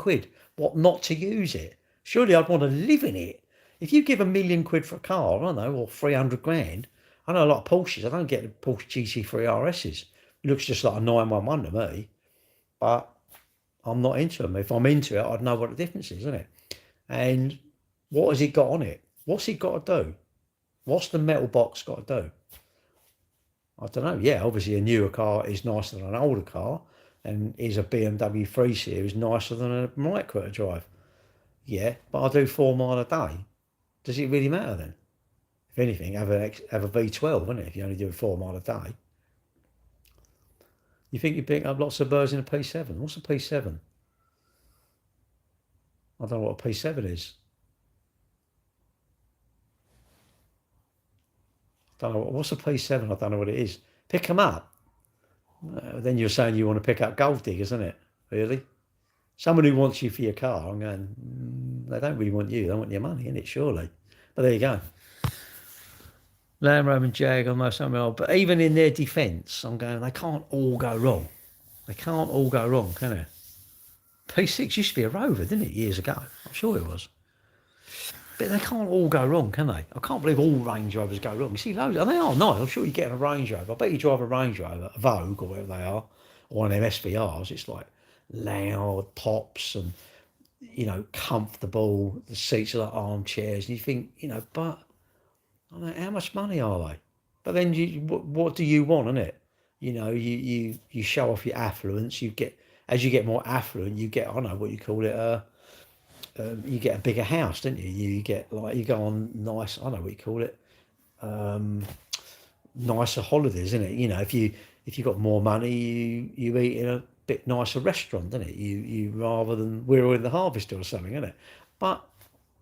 What, not to use it? Surely I'd want to live in it. If you give £1 million for a car, I don't know, or 300 grand. I know a lot of Porsches. I don't get the Porsche GT3 RSs. It looks just like a 911 to me. But I'm not into them. If I'm into it, I'd know what the difference is, isn't it? And what has it got on it? What's it got to do? What's the metal box got to do? I don't know. Yeah, obviously a newer car is nicer than an older car, and is a BMW 3 Series nicer than a Micra to drive? Yeah, but I do 4 mile a day. Does it really matter then? If anything, have a V12, isn't it? If you only do 4 mile a day, you think you pick up lots of birds in a P7. What's a P7? I don't know what a P7 is. I don't know what's a P7. I don't know what it is. Pick them up. Then you're saying you want to pick up gold diggers, isn't it? Really? Someone who wants you for your car, I'm going, they don't really want you. They want your money, innit? Surely. But there you go. Land Rover and Jag, almost something else. But even in their defence, I'm going, they can't all go wrong. They can't all go wrong, can they? P6 used to be a Rover, didn't it, years ago? I'm sure it was. But they can't all go wrong, can they? I can't believe all Range Rovers go wrong. You see loads, and they are nice. I'm sure you get a Range Rover. I bet you drive a Range Rover, a Vogue or whatever they are, or one of them SVRs. It's like loud pops and, comfortable. The seats are like armchairs. And you think, but I mean, how much money are they? But then what do you want, innit? You show off your affluence. As you get more affluent, you get, I don't know what you call it, you get a bigger house, don't you? You get you go on nice, I don't know what you call it, nicer holidays, isn't it? If you got more money, you eat in a bit nicer restaurant, don't it? You rather than we're in the Harvester or something, isn't it? But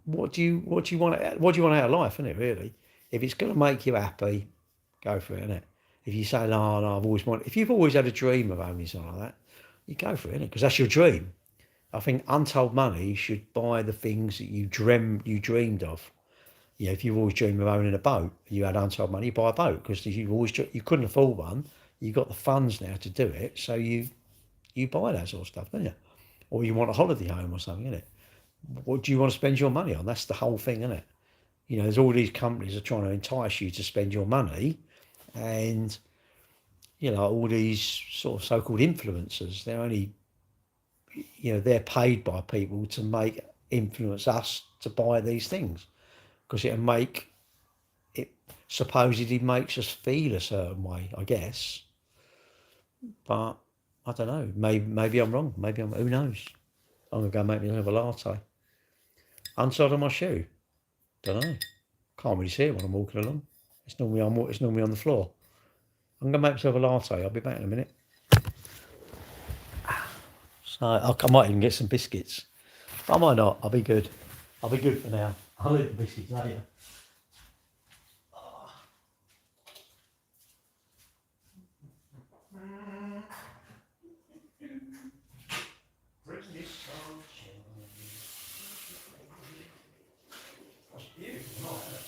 what do you want? What do you want out of life, isn't it? Really, if it's going to make you happy, go for it, isn't it? If you say, no, I've always wanted. If you've always had a dream of owning something like that, you go for it, innit? Because that's your dream. I think untold money should buy the things that you dreamed of. If you've always dreamed of owning a boat, you had untold money, you buy a boat because you couldn't afford one. You got the funds now to do it, so you buy that sort of stuff, don't you? Or you want a holiday home or something, innit? What do you want to spend your money on? That's the whole thing, isn't it? There's all these companies are trying to entice you to spend your money, and all these sort of so-called influencers. They're only they're paid by people to influence us to buy these things because it supposedly makes us feel a certain way, I guess. But I don't know. Maybe I'm wrong. Who knows? I'm gonna go make me another latte. Inside of my shoe. Don't know. Can't really see it when I'm walking along. It's normally on the floor. I'm gonna make myself a latte. I'll be back in a minute. So I might even get some biscuits. But I might not. I'll be good. I'll be good for now. I'll eat the biscuits later. That's beautiful, isn't it?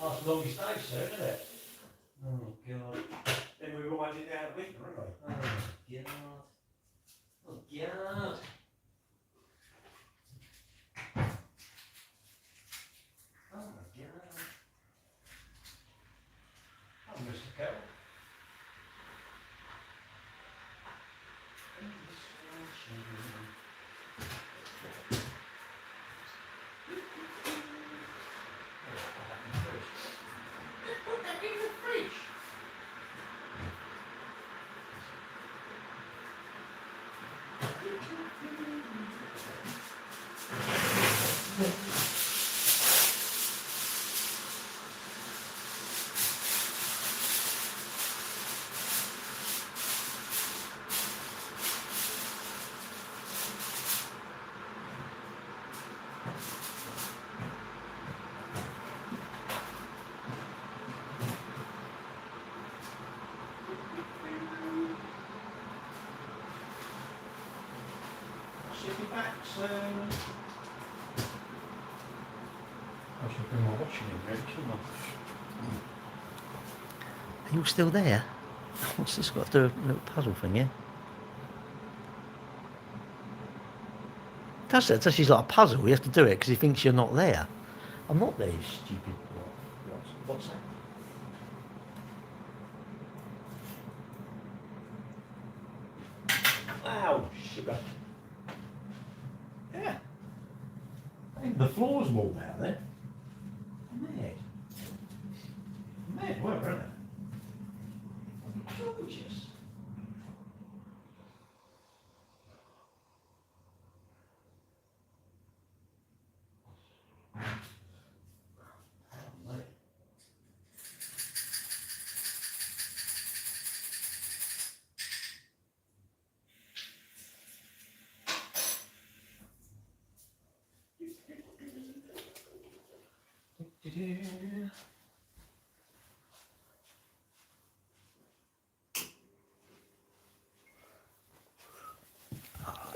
That's the longest day, sir, isn't it? Oh, God. Then we were winding down the winter, weren't we? Oh, God. Oh, God. Oh, my God. Oh, Mr. Carroll. Put that in the fridge. Should be back soon. I should bring my washing in, really, shouldn't I? Are you still there? What's this got to do with a little puzzle thing here? Does it? This is like a puzzle. You have to do it because he thinks you're not there. I'm not there, you stupid. What's that? Wow, sugar. Yeah. Even the floor's warm out there. Mad. Mad weather, isn't it? Gorgeous.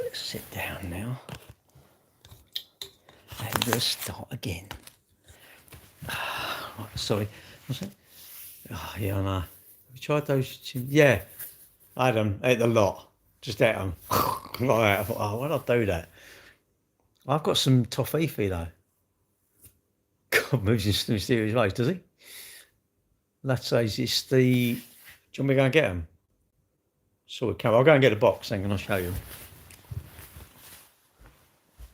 Let's sit down now. And we'll start again. Sorry. What's it? Oh, yeah, I know. Have you tried those? Yeah, I had them. Ate a lot. Just ate them. Like that. I thought, oh, why did I do that? I've got some toffee though. God moves in mysterious ways, does he? Let's say it's the. Do you want me to go and get them? Sort of come. I'll go and get a box and I'll show you.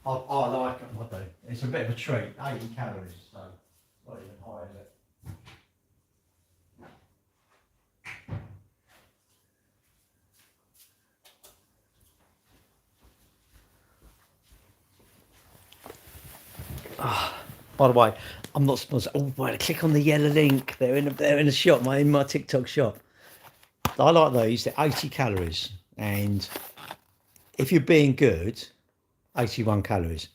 I like them, I do. It's a bit of a treat. 80 calories, so not even high, is it? By the way, I'm not supposed to. Oh, wait, click on the yellow link. They're in the shop, in my TikTok shop. I like these. They're 80 calories, and if you're being good, 81 calories.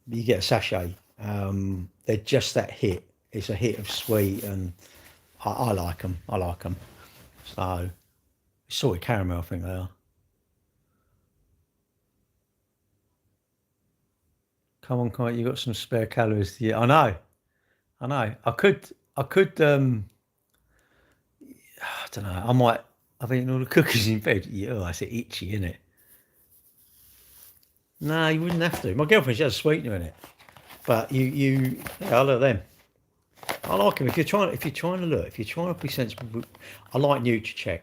You get a sachet. They're just that hit. It's a hit of sweet, and I like them. I like them. So, salted caramel, I think they are. Come on, you got some spare calories. Yeah, I know. I know. I could. I don't know. I might. I've eaten all the cookies in bed. Yeah, that's itchy, isn't it? No, you wouldn't have to. My girlfriend, she has a sweetener in it. But yeah, I look at them. I like them. If you're trying to be sensible, I like NutriCheck.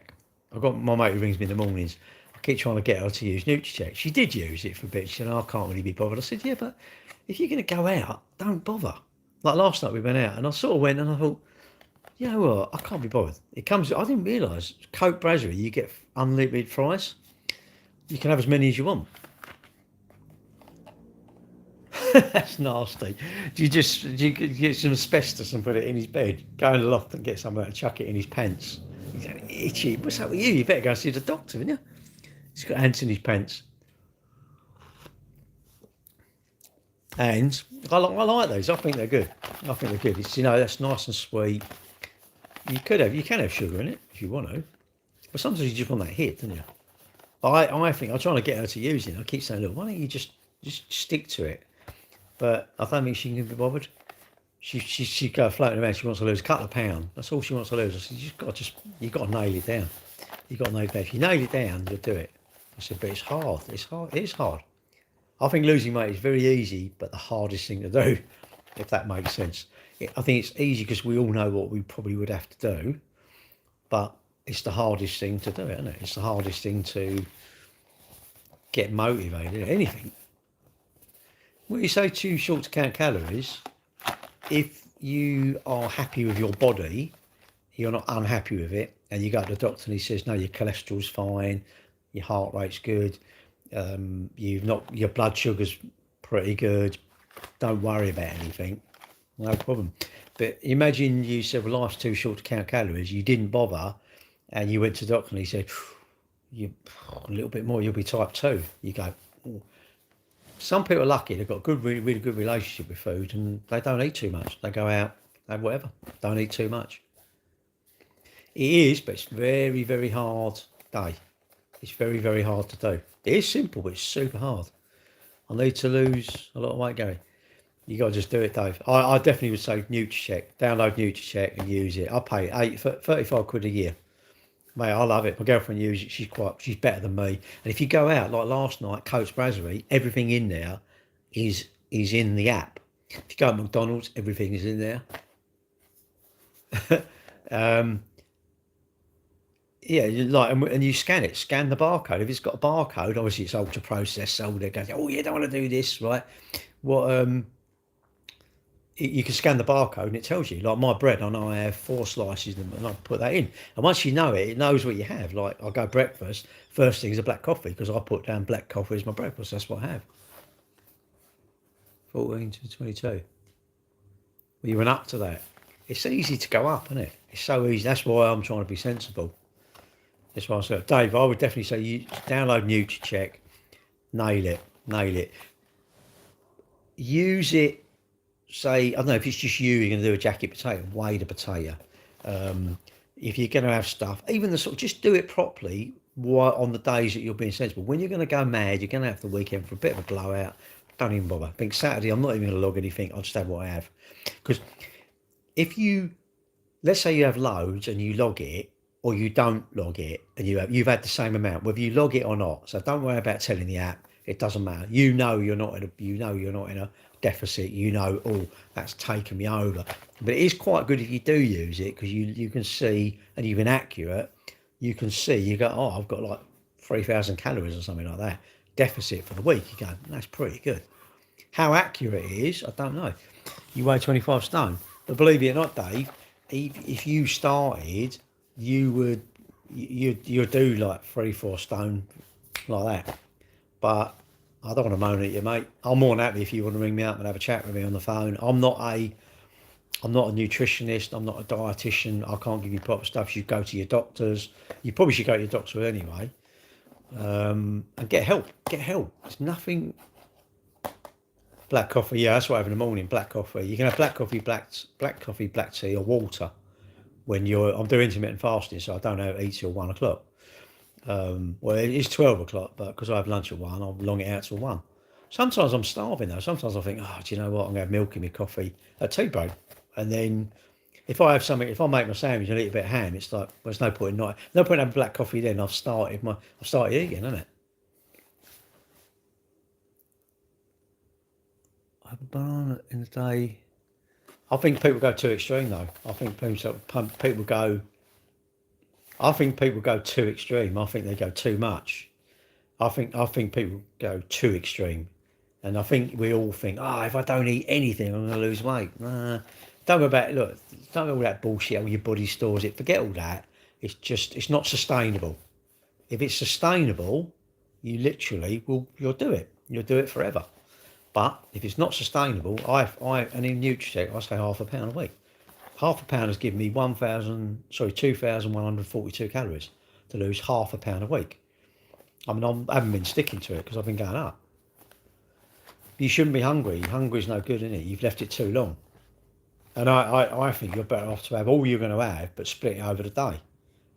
I've got my mate who rings me in the mornings. I keep trying to get her to use NutriCheck. She did use it for a bit. She said, oh, I can't really be bothered. I said, yeah, but if you're going to go out, don't bother. Like last night we went out and I sort of went and I thought, you know what, I can't be bothered. I didn't realise, Coke Brasserie, you get unlimited fries. You can have as many as you want. That's nasty. Do you get some asbestos and put it in his bed? Go in the loft and get somewhere and chuck it in his pants. He's itchy. What's up with you? You better go and see the doctor, haven't you? He's got ants in his pants. And I like those. I think they're good. It's, that's nice and sweet. You can have sugar in it if you want to, but sometimes you just want that hit, don't you? I think I'm trying to get her to use it. I keep saying, look, why don't you just stick to it? But I don't think she can be bothered. She go floating around. She wants to lose a couple of pounds. That's all she wants to lose. I said, you got to nail it down. You got to nail it down. If you nail it down, you'll do it. I said, but it's hard. It's hard. It is hard. I think losing weight is very easy, but the hardest thing to do, if that makes sense. I think it's easy because we all know what we probably would have to do, but it's the hardest thing to do, isn't it? It's the hardest thing to get motivated. Anything. When you say too short to count calories, if you are happy with your body, you're not unhappy with it, and you go to the doctor and he says, no, your cholesterol's fine, your heart rate's good, your blood sugar's pretty good, don't worry about anything, no problem. But imagine you said, well, life's too short to count calories, you didn't bother, and you went to the doctor and he said, a little bit more, you'll be type 2. You go, oh. Some people are lucky, they've got a really, really good relationship with food and they don't eat too much. They go out, have whatever, don't eat too much. It is, but it's very, very hard day. It's very, very hard to do. It is simple, but it's super hard. I need to lose a lot of weight, Gary. You got to just do it, Dave. I definitely would say NutriCheck. Download NutriCheck and use it. I pay 35 quid a year. Mate, I love it. My girlfriend uses it. She's better than me. And if you go out, like last night, Coach Brasserie, everything in there is in the app. If you go to McDonald's, everything is in there. Yeah, you like, and you scan the barcode. If it's got a barcode, obviously it's ultra processed. So they go, oh, you don't want to do this, right? What you can scan the barcode and it tells you. Like my bread, I know I have 4 slices and I put that in. And once you know it, it knows what you have. Like I go breakfast, first thing is a black coffee because I put down black coffee as my breakfast. That's what I have. 14 to 22. Well, you went up to that. It's easy to go up, isn't it? It's so easy. That's why I'm trying to be sensible. That's why I said, Dave, I would definitely say you download NutriCheck, nail it, nail it. Use it, say, I don't know, if it's just you're going to do a jacket potato, weigh the potato. If you're going to have stuff, even the sort of, just do it properly on the days that you're being sensible. When you're going to go mad, you're going to have the weekend for a bit of a blowout. Don't even bother. I think Saturday, I'm not even going to log anything. I'll just have what I have. Because if you, let's say you have loads and you log it, or you don't log it, and you've had the same amount, whether you log it or not. So don't worry about telling the app. It doesn't matter. You know you're not in a deficit. You know, oh, that's taken me over. But it is quite good if you do use it because you can see, and you've been accurate. You can see. You go, oh, I've got like 3,000 calories or something like that deficit for the week. You go, that's pretty good. How accurate it is, I don't know. You weigh 25 stone, but believe it or not, Dave, if you started, you'd do like 3-4 stone like that. But I don't want to moan at you, mate. I'm more than happy if you want to ring me up and have a chat with me on the phone. I'm not a nutritionist. I'm not a dietitian. I can't give you proper stuff. You should go to your doctors. You probably should go to your doctor anyway, and get help. Get help. There's nothing. Black coffee, yeah, that's what I have in the morning. Black coffee. You can have black coffee, black coffee, black tea, or water. When I'm doing intermittent fasting, so I don't eat till 1 o'clock. Well, it's 12 o'clock, but because I have lunch at 1, I'll long it out till 1. Sometimes I'm starving though. Sometimes I think, oh, do you know what? I'm gonna have milk in my coffee, a tea break, and then if I make my sandwich and eat a bit of ham, it's like, well, there's no point in having black coffee. Then I've started eating, isn't it? I have a banana in the day. I think people go too extreme though. I think people go. I think people go too extreme. I think they go too much. I think people go too extreme, and I think we all think, if I don't eat anything, I'm going to lose weight. Nah, don't go about look. Don't go all that bullshit. All your body stores it. Forget all that. It's not sustainable. If it's sustainable, you literally you'll do it. You'll do it forever. But if it's not sustainable, and in NutriCheck, I say half a pound a week. Half a pound has given me 2,142 calories to lose half a pound a week. I mean, I haven't been sticking to it because I've been going up. You shouldn't be hungry. Hungry's no good, is it? You've left it too long. And I think you're better off to have all you're going to have, but split it over the day.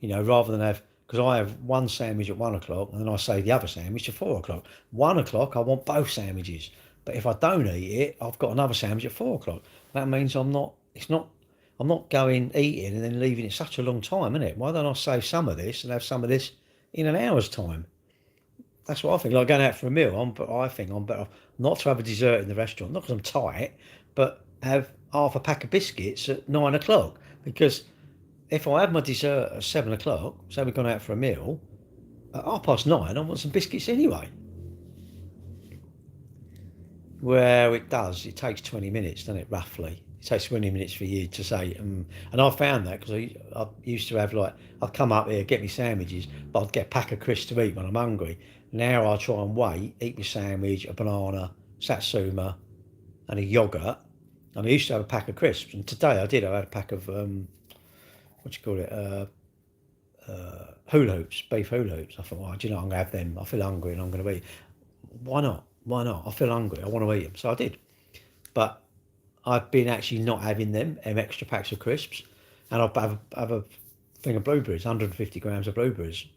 Rather than because I have one sandwich at 1 o'clock and then I save the other sandwich at 4 o'clock. 1 o'clock, I want both sandwiches. But if I don't eat it, I've got another sandwich at 4 o'clock. That means I'm not going eating and then leaving it such a long time, isn't it? Why don't I save some of this and have some of this in an hour's time? That's what I think. Like going out for a meal, I think I'm better off not to have a dessert in the restaurant, not because I'm tight, but have half a pack of biscuits at 9 o'clock. Because if I have my dessert at 7 o'clock, say we've gone out for a meal, at 9:30, I want some biscuits anyway. Well, it does. It takes 20 minutes, doesn't it, roughly? It takes 20 minutes for you to say, and I found that because I used to have I'd come up here, get me sandwiches, but I'd get a pack of crisps to eat when I'm hungry. Now I try and eat my sandwich, a banana, satsuma, and a yogurt. And I used to have a pack of crisps, and today I had a pack of, hula hoops, beef hula hoops. I thought, I'm going to have them. I feel hungry and I'm going to eat. Why not? Why not? I feel hungry. I want to eat them. So I did. But I've been actually not having them extra packs of crisps. And I'll have a thing of blueberries, 150 grams of blueberries.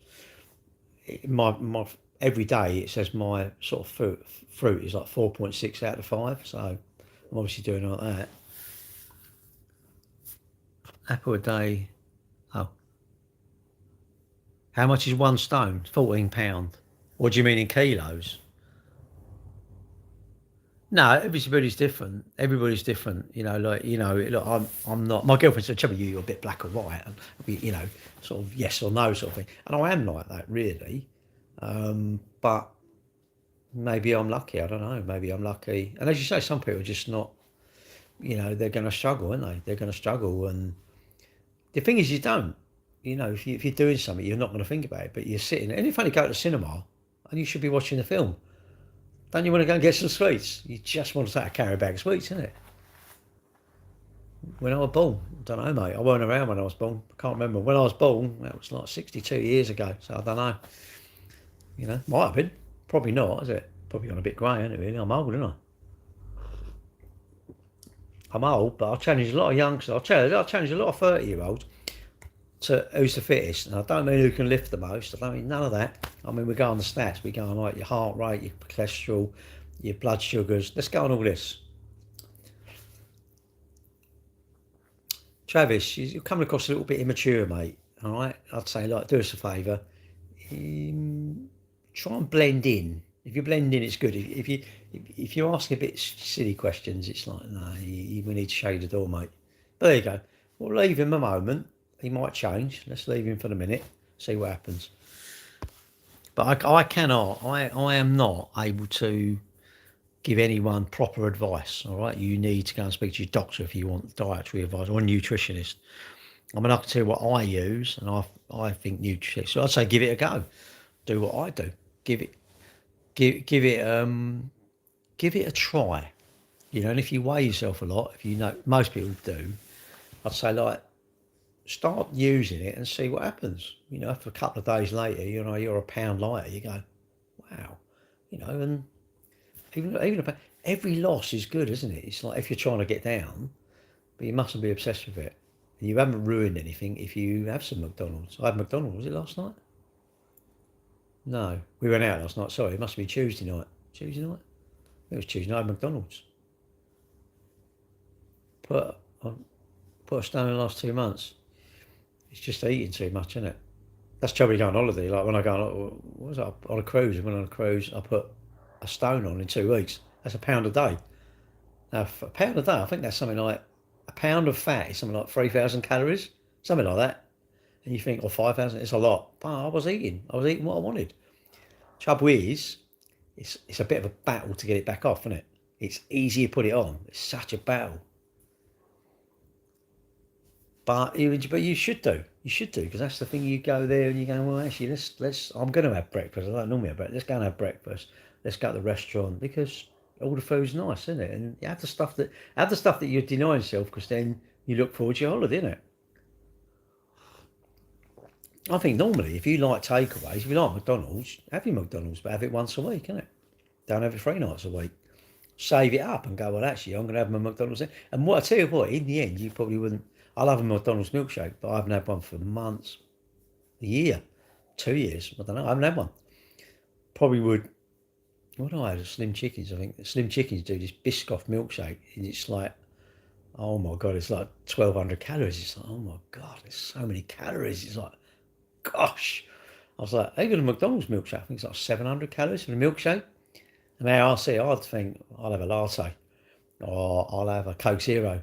My every day it says my sort of fruit is like 4.6 out of 5. So I'm obviously doing like that. Apple a day. Oh. How much is 1 stone? £14. What do you mean in kilos? No, everybody's different. Everybody's different. Look, I'm not. My girlfriend said, "Chubby, you're a bit black or white," and sort of yes or no sort of thing. And I am like that, really. But maybe I'm lucky. I don't know. Maybe I'm lucky. And as you say, some people are just not. They're going to struggle, aren't they? They're going to struggle, and the thing is, you don't. If you're doing something, you're not going to think about it. But you're sitting, and if you only go to the cinema, and you should be watching the film. Don't you want to go and get some sweets? You just want to take a carry bag of sweets, isn't it? When I was born, I don't know, mate. I weren't around when I was born. I can't remember. When I was born, that was like 62 years ago. So I don't know. Might have been. Probably not, is it? Probably gone a bit grey, isn't it, really? I'm old, aren't I? I'm old, but I'll challenge a lot of youngsters. I'll challenge a lot of 30-year-olds to who's the fittest. And I don't mean who can lift the most. I don't mean none of that. I mean, we go on the stats. We go on like your heart rate, your cholesterol, your blood sugars. Let's go on all this. Travis, you're coming across a little bit immature, mate. All right, I'd say, like, do us a favour. Try and blend in. If you blend in, it's good. If you're asking a bit silly questions, it's like, no, we need to show you the door, mate. But there you go. We'll leave him a moment. He might change. Let's leave him for the minute. See what happens. But I cannot. I am not able to give anyone proper advice. All right, you need to go and speak to your doctor if you want dietary advice, or a nutritionist. I mean, I can tell you what I use, and I think nutrition. So I'd say give it a go. Do what I do. Give it a try. And if you weigh yourself a lot, most people do, I'd say, like, start using it and see what happens. For a couple of days later, you're a pound lighter. You go, wow, and even every loss is good, isn't it? It's like if you're trying to get down, but you mustn't be obsessed with it. And you haven't ruined anything if you have some McDonald's. I had McDonald's, was it last night? No, we went out last night. Sorry, it must be Tuesday night. Tuesday night? It was Tuesday night. I had McDonald's. Put a stone in the last 2 months. It's just eating too much, isn't it? That's trouble going on holiday. Like when I go on a cruise, and when on a cruise, I put a stone on in 2 weeks. That's £1 a day. Now, for £1 a day, I think that's something like a pound of fat is something like 3,000 calories, something like that. And you think, 5,000, it's a lot. But I was eating what I wanted. Trouble is, it's a bit of a battle to get it back off, isn't it? It's easy to put it on. It's such a battle. But you should do. You should do, because that's the thing. You go there and you go, well, actually, let's. I'm going to have breakfast. I don't normally have breakfast. Let's go and have breakfast. Let's go to the restaurant, because all the food's nice, isn't it? And you have the stuff that you deny yourself, because then you look forward to your holiday, isn't it? I think normally, if you like takeaways, if you like McDonald's, have your McDonald's, but have it once a week, innit? Don't have it 3 nights a week. Save it up and go, well, actually, I'm going to have my McDonald's. And I tell you what, in the end, you probably wouldn't. I love a McDonald's milkshake, but I haven't had one for months, a year, 2 years. I don't know. I haven't had one. Probably would. What do I have? Slim Chickens, I think. Slim Chickens do this Biscoff milkshake, and it's like, oh my God, it's like 1,200 calories. It's like, oh my God, there's so many calories. It's like, gosh. I was like, even a McDonald's milkshake, I think it's like 700 calories for the milkshake. And now I'd think I'll have a latte, or I'll have a Coke Zero.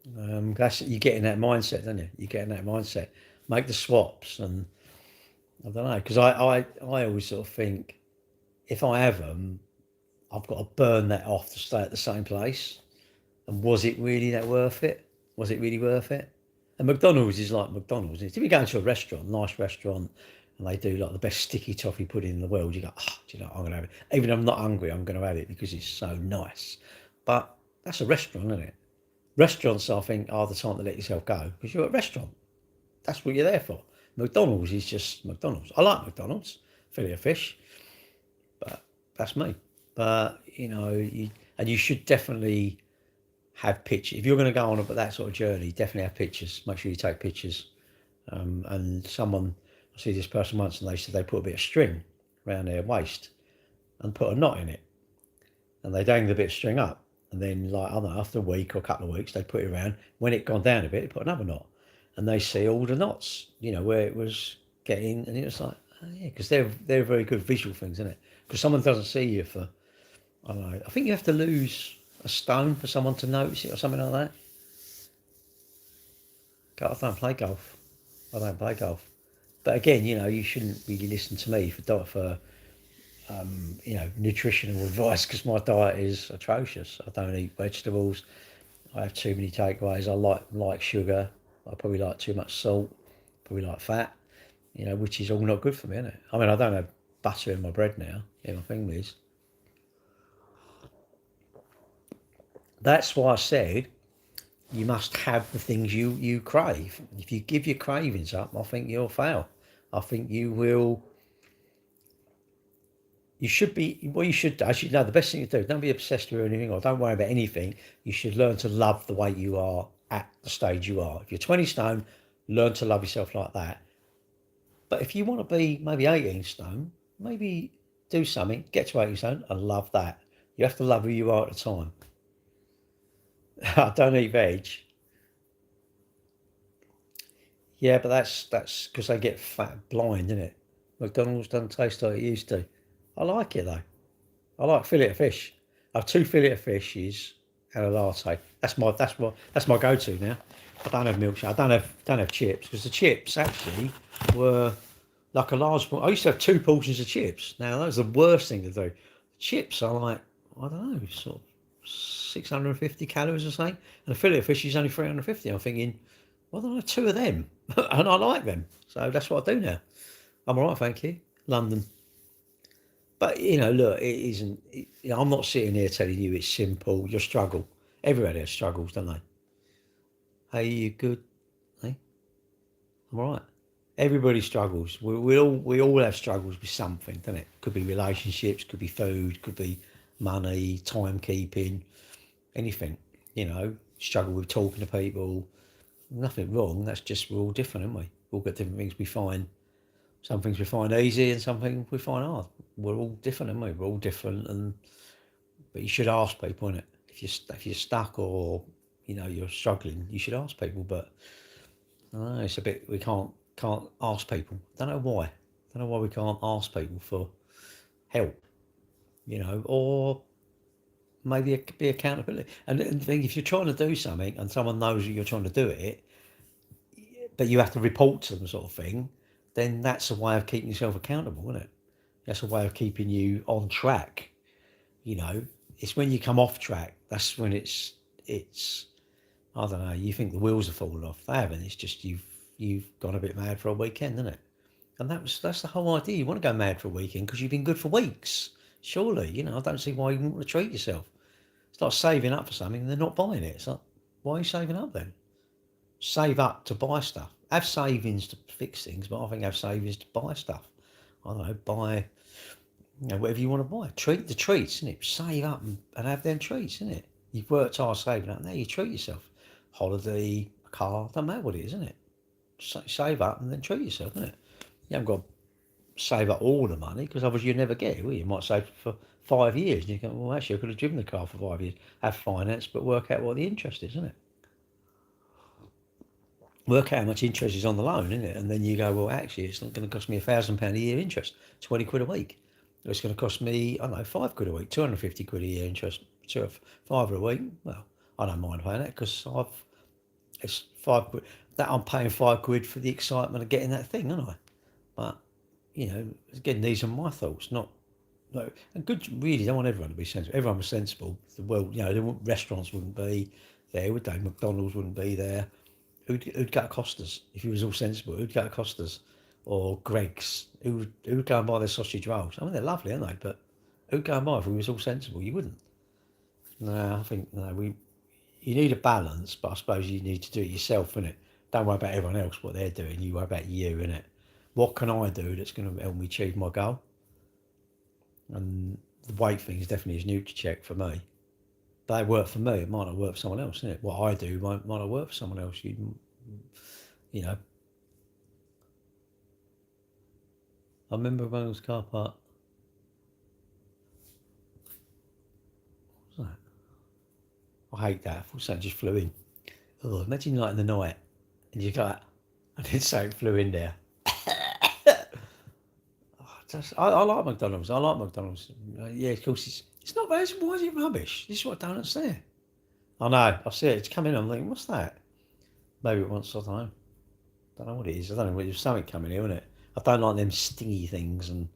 You get in that mindset, don't you? You get in that mindset. Make the swaps, and I don't know, because I always sort of think, if I have them, I've got to burn that off to stay at the same place. And was it really that worth it? Was it really worth it? And McDonald's is like McDonald's. If you go into a restaurant, nice restaurant, and they do like the best sticky toffee pudding in the world, you go, do you know, I'm going to have it. Even if I'm not hungry, I'm going to have it because it's so nice. But that's a restaurant, isn't it? Restaurants, I think, are the time to let yourself go, because you're at a restaurant. That's what you're there for. McDonald's is just McDonald's. I like McDonald's, fillet of fish, but that's me. But, you should definitely have pictures. If you're going to go on that sort of journey, definitely have pictures. Make sure you take pictures. And I see this person once, and they said they put a bit of string around their waist and put a knot in it. And they dangled a bit of string up. And then, like, I don't know, after a week or a couple of weeks, they put it around. When it gone down a bit, they put another knot. And they see all the knots, where it was getting. And it was like, oh, yeah, because they're very good visual things, isn't it? Because someone doesn't see you for I don't know. I think you have to lose a stone for someone to notice it or something like that. I don't play golf. I don't play golf. But again, you shouldn't really listen to me for nutritional advice because my diet is atrocious. I don't eat vegetables. I have too many takeaways. I like sugar. I probably like too much salt. Probably like fat. Which is all not good for me, isn't it? I mean, I don't have butter in my bread now. Yeah, my thing is. That's why I said you must have the things you crave. If you give your cravings up, I think you'll fail. I think you will. You should be. What you should do, as you know, the best thing to do. Don't be obsessed with anything, or don't worry about anything. You should learn to love the way you are at the stage you are. If you're 20 stone, learn to love yourself like that. But if you want to be maybe 18 stone, maybe do something, get to 18 stone, and love that. You have to love who you are at the time. I don't eat veg. Yeah, but that's because they get fat blind, isn't it? McDonald's doesn't taste like it used to. I like it though. I like fillet of fish. I have two fillet of fishes and a latte. That's my go-to now. I don't have milkshake. I don't have chips because the chips actually were like a large. I used to have two portions of chips. Now that was the worst thing to do. Chips are like I don't know, sort of 650 calories or something, and a fillet of fish is only 350. I'm thinking, well, there are two of them, and I like them, so that's what I do now. I'm all right, thank you. London. But look, it isn't. I'm not sitting here telling you it's simple. You struggle. Everybody has struggles, don't they? Hey, you good? Hey, I'm all right. Everybody struggles. We all have struggles with something, don't it? Could be relationships, could be food, could be money, timekeeping, anything. Struggle with talking to people. Nothing wrong. That's just we're all different, aren't we? We've all got different things we find. Some things we find easy, and some things we find hard. We're all different, aren't we? We're all different, but you should ask people, innit? If you're stuck or you're struggling, you should ask people. But I don't know, it's a bit we can't ask people. Don't know why. Don't know why we can't ask people for help. Or maybe it could be accountability. And the thing, if you're trying to do something and someone knows that you're trying to do it, but you have to report to them, sort of thing, then that's a way of keeping yourself accountable, isn't it? That's a way of keeping you on track. It's when you come off track. That's when it's. I don't know. You think the wheels are falling off? They haven't. It's just you've gone a bit mad for a weekend, isn't it? And that's the whole idea. You want to go mad for a weekend because you've been good for weeks. Surely, I don't see why you wouldn't want to treat yourself. It's like saving up for something and they're not buying it. It's like, why are you saving up then? Save up to buy stuff. Have savings to fix things, but I think have savings to buy stuff. I don't know, buy whatever you want to buy. Treat the treats, isn't it? Save up and have them treats, isn't it? You've worked hard saving up. Now you treat yourself. Holiday, a car, don't matter what it is, isn't it? Save up and then treat yourself, isn't it? You haven't got to save up all the money because otherwise you never get it, will you? You might save for 5 years and you go, well, actually, I could have driven the car for 5 years, have finance, but work out what the interest is, isn't it? Work out how much interest is on the loan, isn't it? And then you go, well, actually, it's not going to cost me £1,000 a year interest, 20 quid a week. It's going to cost me, I don't know, 5 quid a week, 250 quid a year interest, 5 a week. Well, I don't mind paying that because it's 5 quid. That I'm paying 5 quid for the excitement of getting that thing, aren't I? But, again, these are my thoughts, not. No, and good. Really, don't want everyone to be sensible. Everyone was sensible. The world, the restaurants wouldn't be there, would they? McDonald's wouldn't be there. Who'd go to Costa's if he was all sensible? Who'd go to Costa's or Greg's? Who'd go and buy their sausage rolls? I mean, they're lovely, aren't they? But who'd go and buy if we was all sensible? You wouldn't. No, I think you need a balance, but I suppose you need to do it yourself, innit? Don't worry about everyone else what they're doing. You worry about you, innit? What can I do that's going to help me achieve my goal? And the weight thing is definitely a Nutri-Check for me. They work for me. It might not work for someone else, innit? What I do might not work for someone else. I remember when I was car park. What was that? I hate that. I thought something just flew in. Oh, imagine like in the night and you go, I didn't say it flew in there. I like McDonald's. I like McDonald's. Yeah, of course it's not bad. Why is it rubbish? This is what I don't understand. I know. I see it. It's coming. I'm thinking, what's that? Maybe it wants. I don't know. Don't know what it is. I don't know. There's something coming here, isn't it? I don't like them stingy things, and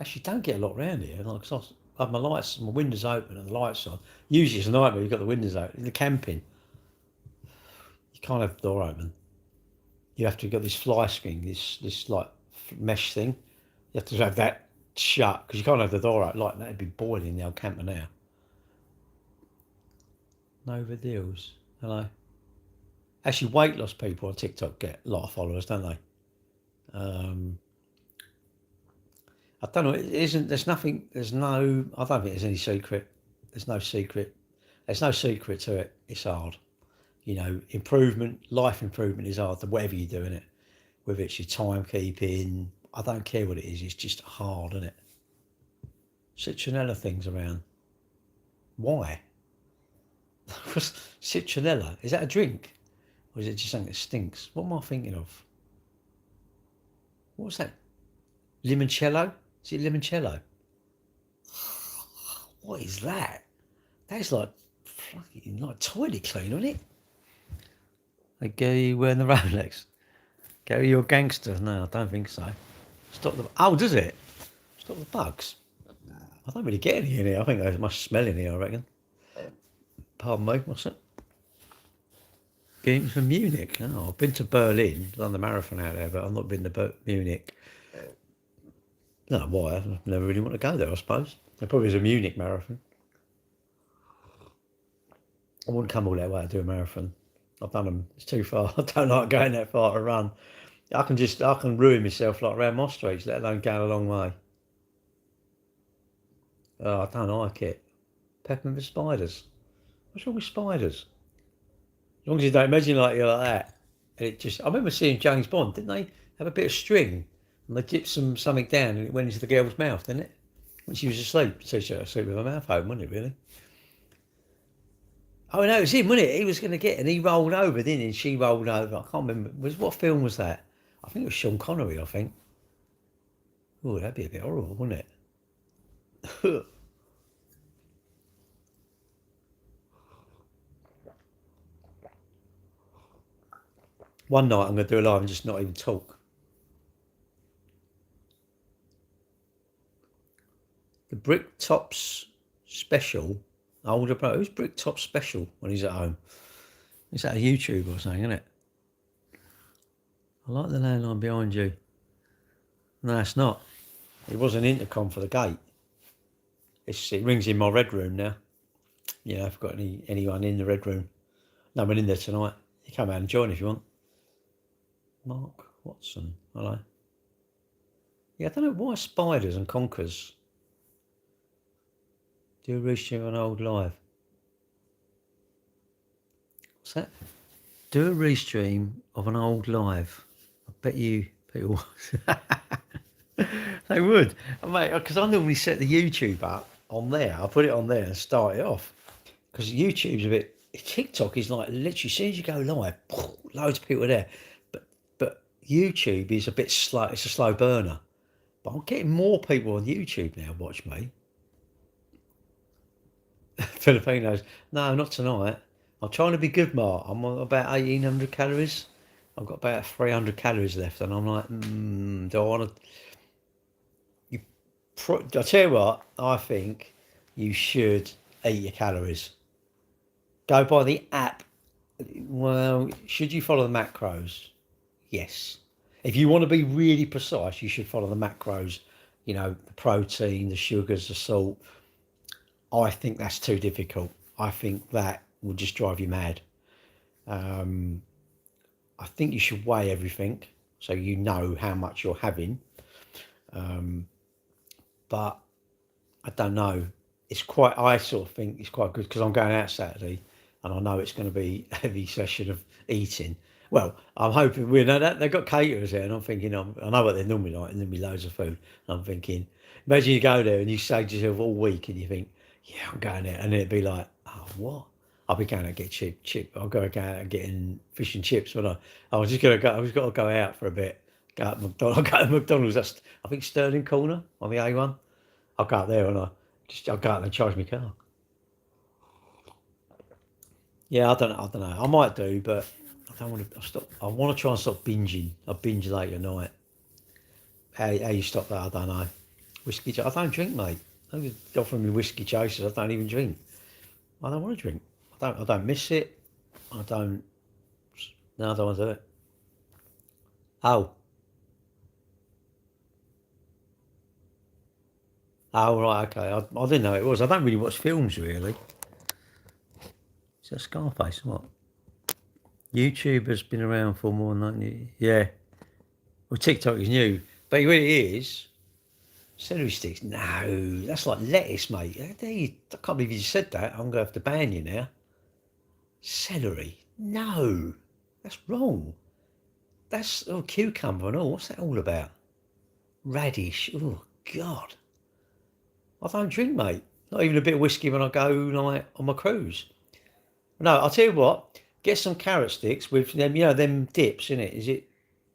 actually don't get a lot around here. Like, 'cause I have my lights, my windows open, and the lights on. Usually it's a nightmare. You've got the windows open. In the camping, you can't have the door open. You have to get this fly screen, this like mesh thing. You have to have that shut because you can't have the door open. Like that'd be boiling in the old camper now. Nova Deals. Hello. Actually, weight loss people on TikTok get a lot of followers, don't they? I don't know. It isn't. There's nothing. There's no. I don't think there's any secret. There's no secret. There's no secret to it. It's hard. You know, life improvement is hard. Whatever you do in it, whether it's your timekeeping, I don't care what it is. It's just hard, isn't it? Citronella things around. Why? Citronella, is that a drink? Or is it just something that stinks? What am I thinking of? What's that? Limoncello? Is it limoncello? What is that? That's like fucking like toilet cleaner, isn't it? Like Gary wearing the Rolex. Gary, you're a gangster. No, I don't think so. Stop the. Oh, does it? Stop the bugs. I don't really get any in here. I think there's much smell in here, I reckon. Pardon me, what's it? Games from Munich. Oh, I've been to Berlin, done the marathon out there, but I've not been to Munich. No, why? I've never really want to go there, I suppose. There probably is a Munich marathon. I wouldn't come all that way to do a marathon. I've done them. It's too far. I don't like going that far to run. I can ruin myself like around my streets, let alone going a long way. Oh, I don't like it. Peppermint with spiders. What's wrong with spiders? As long as you don't imagine like you're like that. And it just, I remember seeing James Bond, didn't they have a bit of string and they dipped something down and it went into the girl's mouth, didn't it? When she was asleep. So she was asleep with her mouth open, wasn't it, really? Oh, no, it was him, wasn't it? He was going to get it and he rolled over, didn't he? And she rolled over. I can't remember. What film was that? I think it was Sean Connery, I think. Oh, that'd be a bit horrible, wouldn't it? One night I'm going to do a live and just not even talk. The Brick Tops Special, older brother. Who's Brick Tops Special when he's at home? Is that a YouTube or something, isn't it? I like the landline behind you. No, it's not. It was an intercom for the gate. It rings in my red room now. Yeah, I've got anyone in the red room. No one in there tonight. You come out and join if you want. Mark Watson, hello. Yeah, I don't know why spiders and conkers. Do a restream on old live. What's that? Do a restream of an old live. I bet you people they would, mate. Because I normally set the YouTube up on there. I put it on there and start it off. Because YouTube's a bit. TikTok is like literally as soon as you go live, loads of people are there. But YouTube is a bit slow. It's a slow burner. But I'm getting more people on YouTube now. Watch me. Filipinos. No, not tonight. I'm trying to be good, Mark. I'm on about 1,800 calories. I've got about 300 calories left, and I'm like, do I want to? I tell you what, I think you should eat your calories. Go by the app. Well, should you follow the macros? Yes. If you want to be really precise, you should follow the macros. You know, the protein, the sugars, the salt. I think that's too difficult. I think that will just drive you mad. I think you should weigh everything so you know how much you're having. But I don't know. I sort of think it's quite good because I'm going out Saturday and I know it's going to be a heavy session of eating. Well, I'm hoping we know that they've got caterers there, and I'm thinking, I know what they're normally like, and there'll be loads of food. And I'm thinking, imagine you go there and you say to yourself all week, and you think, yeah, I'm going there, and it'd be like, oh, what? I'll be going to get chip. I'll go out and getting fish and chips. But I was just gonna go. I was got to go out for a bit, Go out to McDonald's. I'll go to McDonald's. That's, I think, Sterling Corner on the A1. I'll go out there and I'll go out and charge my car. Yeah, I don't know. I might do, but I don't want to stop. I want to try and stop binging. I binge late at night. How you stop that? I don't know. Whiskey. I don't drink, mate. Don't offer me whiskey chasers. I don't even drink. I don't want to drink. I don't miss it. I don't. No, I don't want to do it. Oh. Oh, right, okay. I didn't know it was. I don't really watch films, really. Is that Scarface or what? YouTube has been around for more than 90 years. Yeah. Well, TikTok is new. But what it is, celery sticks, no. That's like lettuce, mate. I can't believe you just said that. I'm going to have to ban you now. Celery, no. That's wrong. That's cucumber and all. What's that all about? Radish. Oh, God. I don't drink, mate. Not even a bit of whiskey when I go like on my cruise. No, I'll tell you what. Get some carrot sticks with them, them dips in it. Is it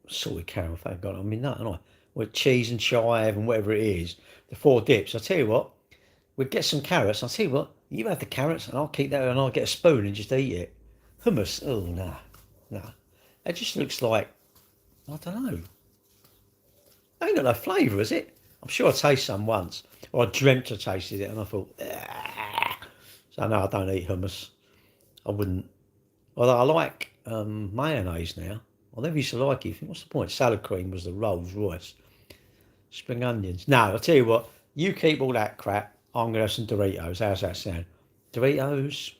salted caramel? Thank God. I mean, that, and with cheese and chive and whatever it is. The 4 dips. I'll tell you what. We'll get some carrots. I'll tell you what. You have the carrots and I'll keep that and I'll get a spoon and just eat it. Hummus. Oh, no. No. It just looks like, I don't know. It ain't got no flavour, is it? I'm sure I tasted some once. Or I dreamt I tasted it and I thought, ah. So no, I don't eat hummus. I wouldn't. Although I like mayonnaise now. I never used to like it. What's the point? Salad cream was the Rolls Royce. Spring onions. No, I'll tell you what. You keep all that crap. I'm going to have some Doritos. How's that sound? Doritos?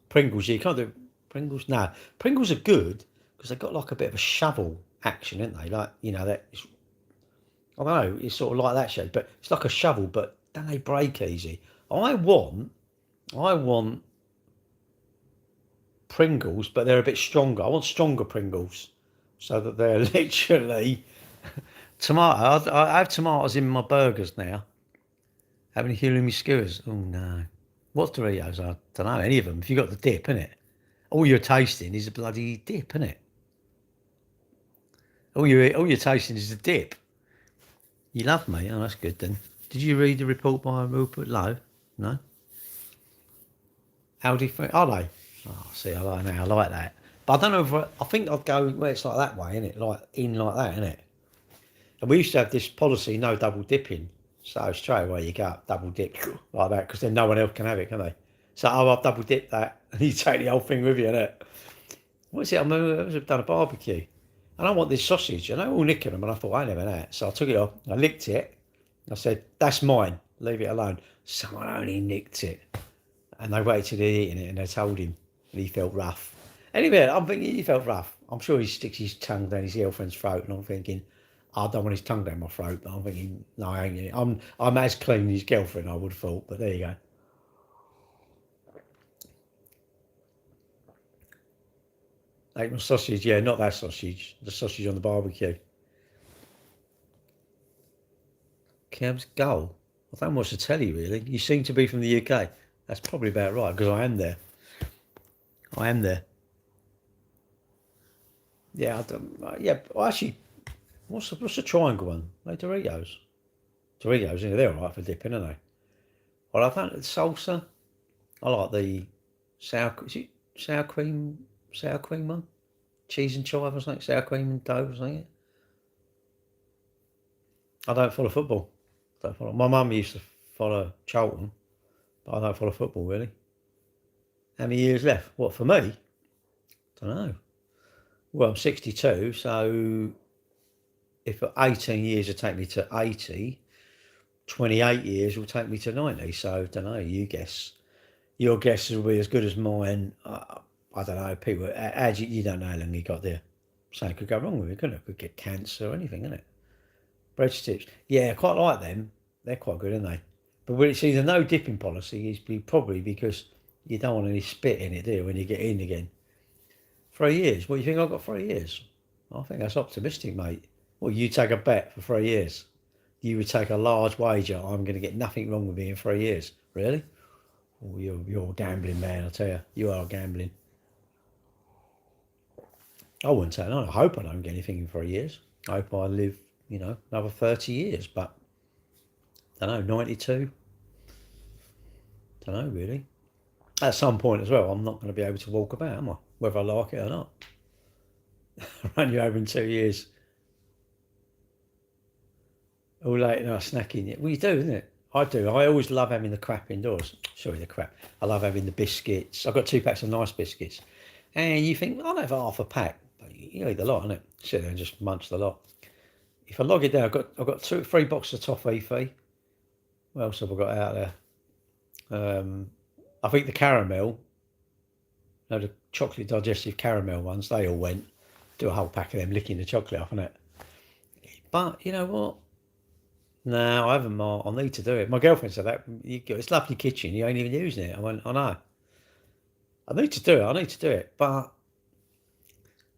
Pringles. You can't do Pringles. No. Pringles are good because they've got like a bit of a shovel action, ain't they? Like, that. I don't know. It's sort of like that shape. But it's like a shovel, but don't they break easy? I want Pringles, but they're a bit stronger. I want stronger Pringles, so that they're literally tomato. I have tomatoes in my burgers now. Have any human skewers? Oh no. What Doritos? I don't know any of them. If you got the dip, innit? All you're tasting is a bloody dip, innit? All you're tasting is the dip. You love me. Oh, that's good then. Did you read the report by Rupert Lowe? No. Aldi, are they? Oh, see, I like that. But I don't know if I think I'd go where it's like that way, innit? Like that, innit? And we used to have this policy, no double dipping. So straight away you go up, double dip like that, because then no one else can have it, can they? So I've double dipped that, and you take the whole thing with you, innit? What is it? I've done a barbecue, and I want this sausage, and they were all nicking them, and I thought, I never that. So I took it off, I licked it, I said, that's mine, leave it alone. Someone only nicked it. And they waited till they'd eaten it, and they told him, and he felt rough. Anyway, I'm thinking he felt rough. I'm sure he sticks his tongue down his girlfriend's throat, and I'm thinking, I don't want his tongue down my throat. But I'm thinking, no, I ain't. I'm as clean as his girlfriend, I would have thought. But there you go. Ate my sausage, yeah, not that sausage. The sausage on the barbecue. Cavs goal. I don't watch the telly really. You seem to be from the UK. That's probably about right because I am there. Yeah, well, actually, what's the triangle one? Like Doritos. Doritos, they're all right for dipping, aren't they? Well, I don't salsa. I like the sour cream one? Cheese and chive or something? Sour cream and dough or something? I don't follow football. My mum used to follow Charlton, but I don't follow football really. How many years left? What, for me? I don't know. Well, I'm 62, so if 18 years will take me to 80, 28 years will take me to 90. So, I don't know, you guess. Your guess will be as good as mine. I don't know, people, you don't know how long you got there. Something could go wrong with it, couldn't it? Could get cancer or anything, isn't it? Breadsticks. Yeah, I quite like them. They're quite good, aren't they? But when it's either no dipping policy, is probably because you don't want any spit in it, do you, when you get in again? 3 years. What do you think I've got 3 years? I think that's optimistic, mate. Well, you take a bet for 3 years. You would take a large wager. I'm going to get nothing wrong with me in 3 years. Really? Oh, you're a gambling man, I tell you. You are gambling. I wouldn't say no. I hope I don't get anything in 3 years. I hope I live, another 30 years, but I don't know, 92. Don't know really. At some point as well, I'm not going to be able to walk about, am I? Whether I like it or not. Run you over in 2 years. All late night snacking. Well, you do, isn't it? I do. I always love having the crap indoors. Sorry, the crap. I love having the biscuits. I've got 2 packs of nice biscuits. And you think, I'll have half a pack. But you eat a lot, innit? Sit there and just munch the lot. If I log it down, I've got 3 boxes of toffee. What else have I got out there? I think the caramel, the chocolate digestive caramel ones, they all went. Do a whole pack of them, licking the chocolate off, innit? But you know what? No, I haven't, Mark. I need to do it. My girlfriend said that. It's a lovely kitchen. You ain't even using it. I went, I know. I need to do it. But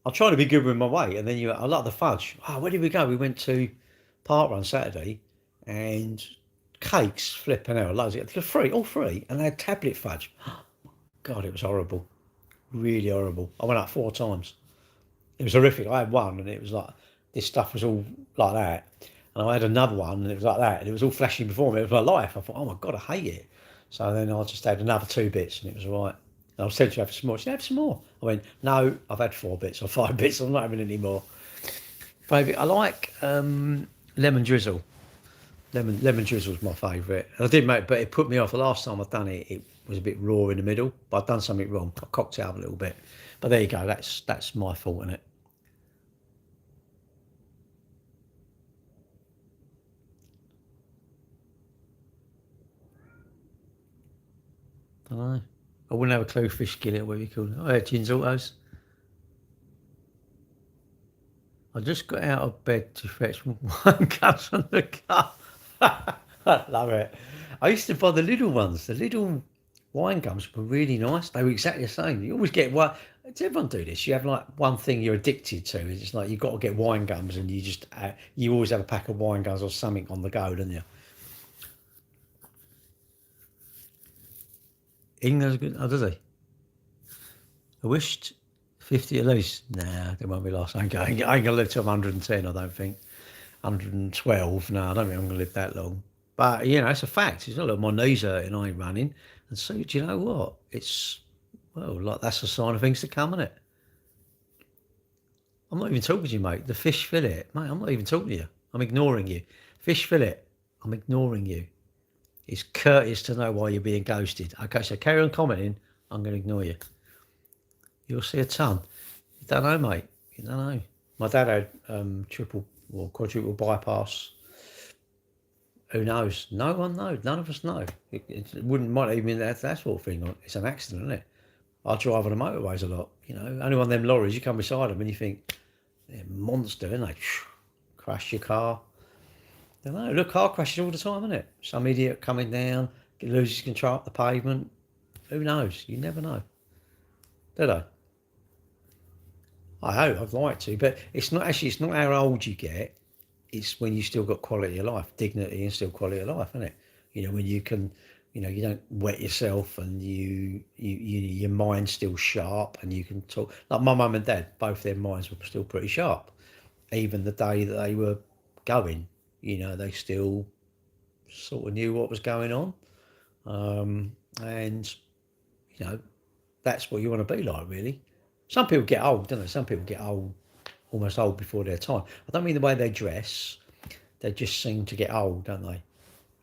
I'm trying to be good with my weight. And then I like the fudge. Oh, where did we go? We went to Parkrun Saturday and cakes, flipping out, loads of it. Free, all free. And they had tablet fudge. God, it was horrible. Really horrible. I went up 4 times. It was horrific. I had one and it was like, this stuff was all like that. And I had another one and it was like that. And it was all flashing before me. It was my life. I thought, oh my God, I hate it. So then I just had another 2 bits and it was all right. And I was tempted to have some more. She said, have some more. I went, no, I've had 4 bits or 5 bits. I'm not having any more. Favourite, I like lemon drizzle. Lemon drizzle's my favourite. I did make, but it put me off. The last time I'd done it, it was a bit raw in the middle. But I'd done something wrong. I cocked it up a little bit. But there you go. That's my fault, isn't it? I don't know. I wouldn't have a clue. Fish skillet, whatever you call it. I had gins autos. I just got out of bed to fetch one cup from the cup. I love it. I used to buy the little ones. The little wine gums were really nice. They were exactly the same. You always get one. Does everyone do this? You have like one thing you're addicted to. It's like you've got to get wine gums, and you always have a pack of wine gums or something on the go, don't you? England's good. Oh, does he? I wished 50 at least. Nah, they won't be lost. I ain't gonna live to 110. I don't think. 112. No, I don't think I'm gonna live that long. But it's a fact. It's not like my knees hurting. I ain't running. And so, do you know what? It's like that's a sign of things to come, isn't it? I'm not even talking to you, mate. The fish fillet, mate. I'm not even talking to you. I'm ignoring you. Fish fillet. I'm ignoring you. It's courteous to know why you're being ghosted. Okay, so carry on commenting. I'm going to ignore you. You'll see a ton. You don't know, mate. You don't know. My dad had triple or quadruple bypass. Who knows? No one knows. None of us know. It might even mean that sort of thing. It's an accident, isn't it? I drive on the motorways a lot. Only one of them lorries, you come beside them and you think, they're a monster, aren't they? Crash your car. I don't know. Look, car crashes all the time, isn't it? Some idiot coming down, loses control up the pavement. Who knows? You never know. Do they? I hope. I'd like to, but it's not how old you get. It's when you still got quality of life, dignity, and still quality of life, isn't it? When you can, you don't wet yourself, and your mind's still sharp, and you can talk. Like my mum and dad, both their minds were still pretty sharp, even the day that they were going. They still sort of knew what was going on, and that's what you want to be like, really. Some people get old, don't they? Some people get old, almost old before their time. I don't mean the way they dress. They just seem to get old, don't they?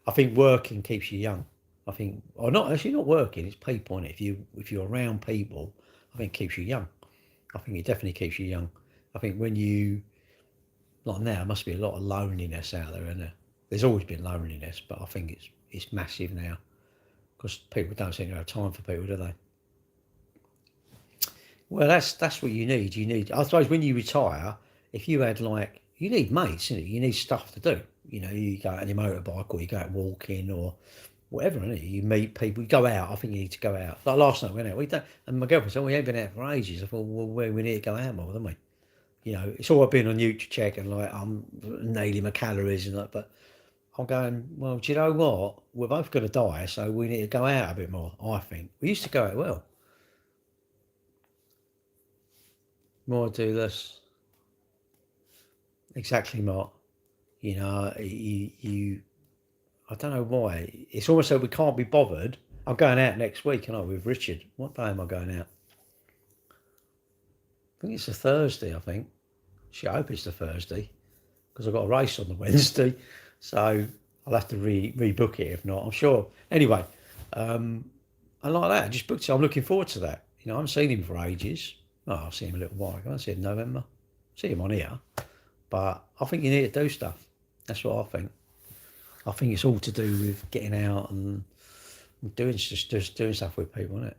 I think working keeps you young. I think, or not actually not working. It's people, and if you're around people, I think it keeps you young. I think it definitely keeps you young. I think when you like now, there must be a lot of loneliness out there, isn't there? There's always been loneliness, but I think it's massive now because people don't seem to have time for people, do they? Well, that's what you need. I suppose, when you retire, if you had you need mates, you need stuff to do. You go out on your motorbike or you go out walking or whatever. Innit? You meet people, you go out. I think you need to go out. Like last night, we went out. We don't, and my girlfriend said, "We ain't been out for ages." I thought, well, we need to go out more, don't we? It's all I've been on NutriCheck and I'm nailing my calories and that, but I'm going, well, do you know what? We're both going to die, so we need to go out a bit more, I think. We used to go out well. More do less. exactly, Mark. You know, I don't know why. It's almost like we can't be bothered. I'm going out next week, and I with Richard. What day am I going out? I think it's a Thursday. I think. I hope it's the Thursday because I've got a race on the Wednesday, so I'll have to rebook it if not. I'm sure. Anyway, I like that. I just booked it. I'm looking forward to that. You know, I haven't seen him for ages. Oh, I'll see him a little while ago. I see him in November. See him on here, but I think you need to do stuff. That's what I think. I think it's all to do with getting out and doing just doing stuff with people, isn't it?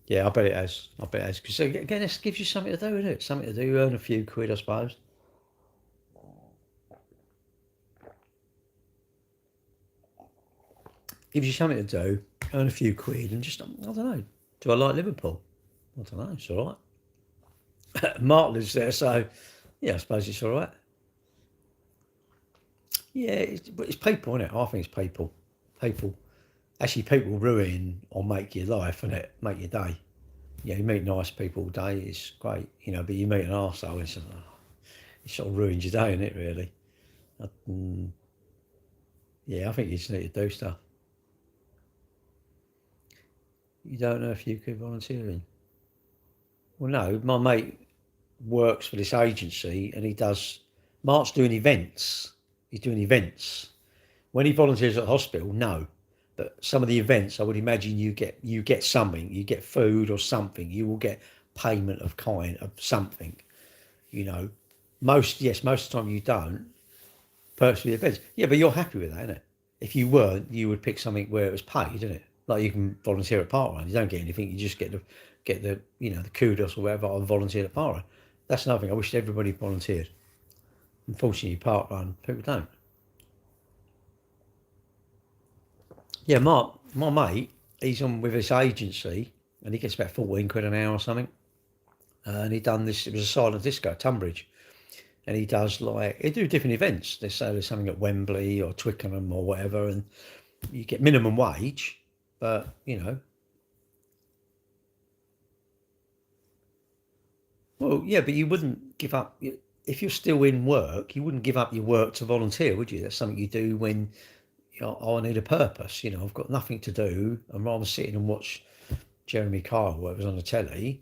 Yeah, I bet it has. I bet it has. Because again, this gives you something to do, isn't it? Something to do, earn a few quid, I suppose. Gives you something to do, earn a few quid, and just, I don't know. Do I like Liverpool? I don't know. It's all right. Mark lives there, so yeah, I suppose it's all right. Yeah, it's people, isn't it? I think it's people. People. Actually, people ruin or make your life, and it make your day. Yeah, you meet nice people all day, it's great, you know, but you meet an arsehole, it sort of ruins your day, isn't it, really? Mm, yeah, I think you just need to do stuff. You don't know if you could volunteering. Well, no, my mate works for this agency and he does, Mark's doing events. He's doing events. When he volunteers at the hospital, no. But some of the events, I would imagine you get something, you get food or something, you will get payment of kind of something, you know. Most of the time you don't purchase the events. Yeah, but you're happy with that, isn't it? If you weren't, you would pick something where it was paid, isn't it? Like you can volunteer at parkrun, you don't get anything, you just get the the kudos or whatever. I volunteered at parkrun. That's another thing. I wish everybody volunteered. Unfortunately, parkrun people don't. Yeah, Mark, my mate, he's on with this agency, and he gets about 14 quid an hour or something. And he done this. It was a silent disco at Tunbridge, and he does like he do different events. They say there's something at Wembley or Twickenham or whatever, and you get minimum wage, but well, yeah, but you wouldn't give up if you're still in work. You wouldn't give up your work to volunteer, would you? That's something you do when I need a purpose. I've got nothing to do, and rather than sitting and watch Jeremy Kyle, whatever's on the telly,